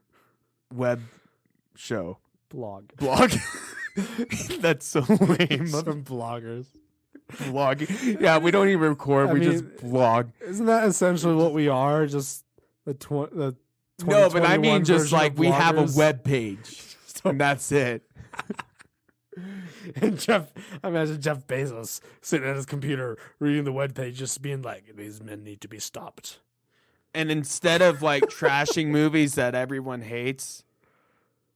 web show. Blog. That's so lame. Some bloggers. Blog. Yeah, we don't even record. We just blog. Isn't that essentially what we are? Just the No, but I mean just like we have a web page. And that's it. And I imagine Jeff Bezos sitting at his computer reading the web page, just being like, "These men need to be stopped." And instead of like trashing movies that everyone hates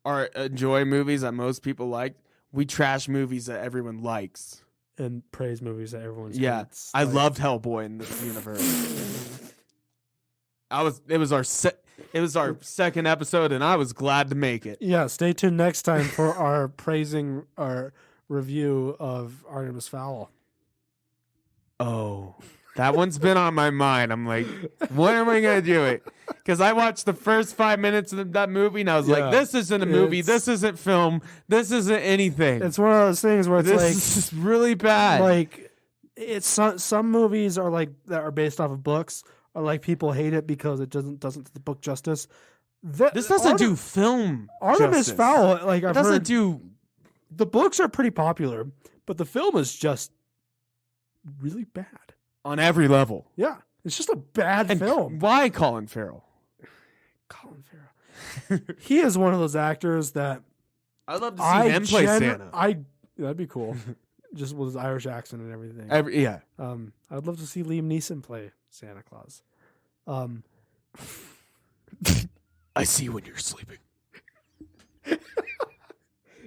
or enjoy movies that most people like, we trash movies that everyone likes. And praise movies that everyone's hates. I loved Hellboy in this universe. It was our second episode, and I was glad to make it. Yeah, stay tuned next time for our review of Artemis Fowl. Oh, that one's been on my mind. I'm like, when am I gonna do it? Because I watched the first 5 minutes of that movie, and I was like, this isn't a movie. This isn't film. This isn't anything. It's one of those things where it's this is really bad. Like, it's some movies are like that are based off of books, or like people hate it because it doesn't do the book justice. This doesn't do film. Artemis Fowl, like I've heard, do. The books are pretty popular, but the film is just really bad on every level. Yeah, it's just a bad film. Why Colin Farrell? Colin Farrell. He is one of those actors that I'd love to see him play Santa. That'd be cool. Just with his Irish accent and everything. Yeah. I'd love to see Liam Neeson play Santa Claus. I see when you're sleeping.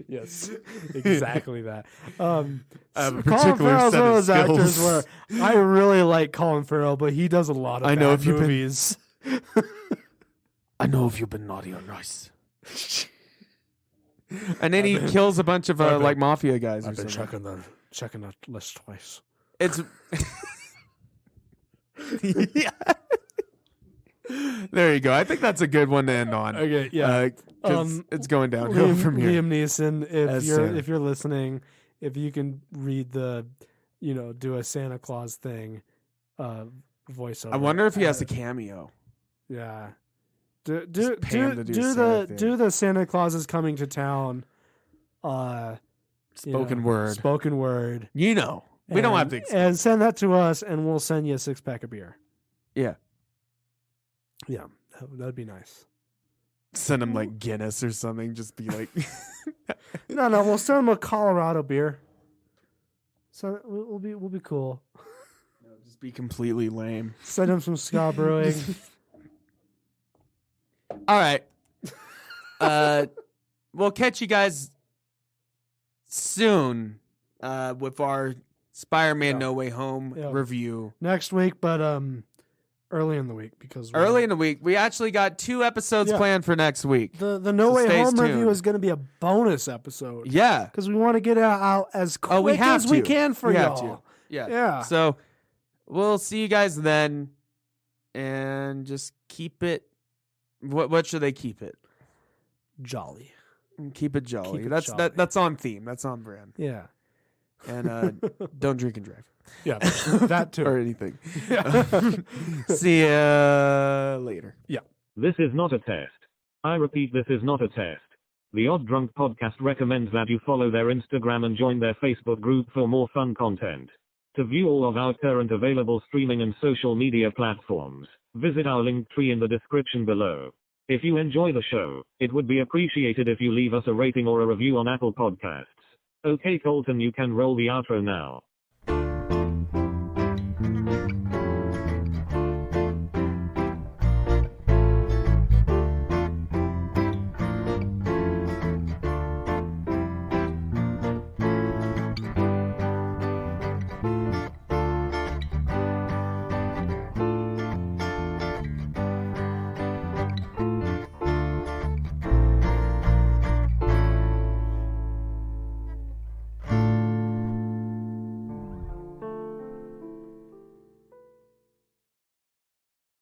Yes, exactly that. Colin Farrell's one of those actors where I really like Colin Farrell, but he does a lot of bad movies. I know if you've been naughty or nice. And then he kills a bunch of like mafia guys. I've been checking the list twice. It's yeah. There you go. I think that's a good one to end on. Okay, yeah. It's going downhill from here. Liam Neeson, if you're listening, if you can read do a Santa Claus thing, voiceover. I wonder if he has a cameo. Yeah. Do the Santa Claus is coming to town. Spoken word. Spoken word. We don't have to. And send that to us, and we'll send you a 6-pack of beer. Yeah. Yeah, that'd be nice. Send him like Guinness or something. Just be like, no, we'll send him a Colorado beer. So we'll be cool. No, just be completely lame. Send him some Ska Brewing. All right. We'll catch you guys soon with our Spider-Man No Way Home review next week, but early in the week because we actually got 2 episodes planned for next week. The No Way Home review is going to be a bonus episode. Yeah, because we want to get it out as quick as we can for y'all. Yeah. So we'll see you guys then, and just keep it. What should they keep it? Jolly. Keep it jolly. That's on theme. That's on brand. Yeah. And don't drink and drive. Yeah, that too. Or anything. See ya later. Yeah. This is not a test. I repeat, this is not a test. The Odd Drunk Podcast recommends that you follow their Instagram and join their Facebook group for more fun content. To view all of our current available streaming and social media platforms, visit our Linktree in the description below. If you enjoy the show, it would be appreciated if you leave us a rating or a review on Apple Podcasts. Okay, Colton, you can roll the outro now. Bye.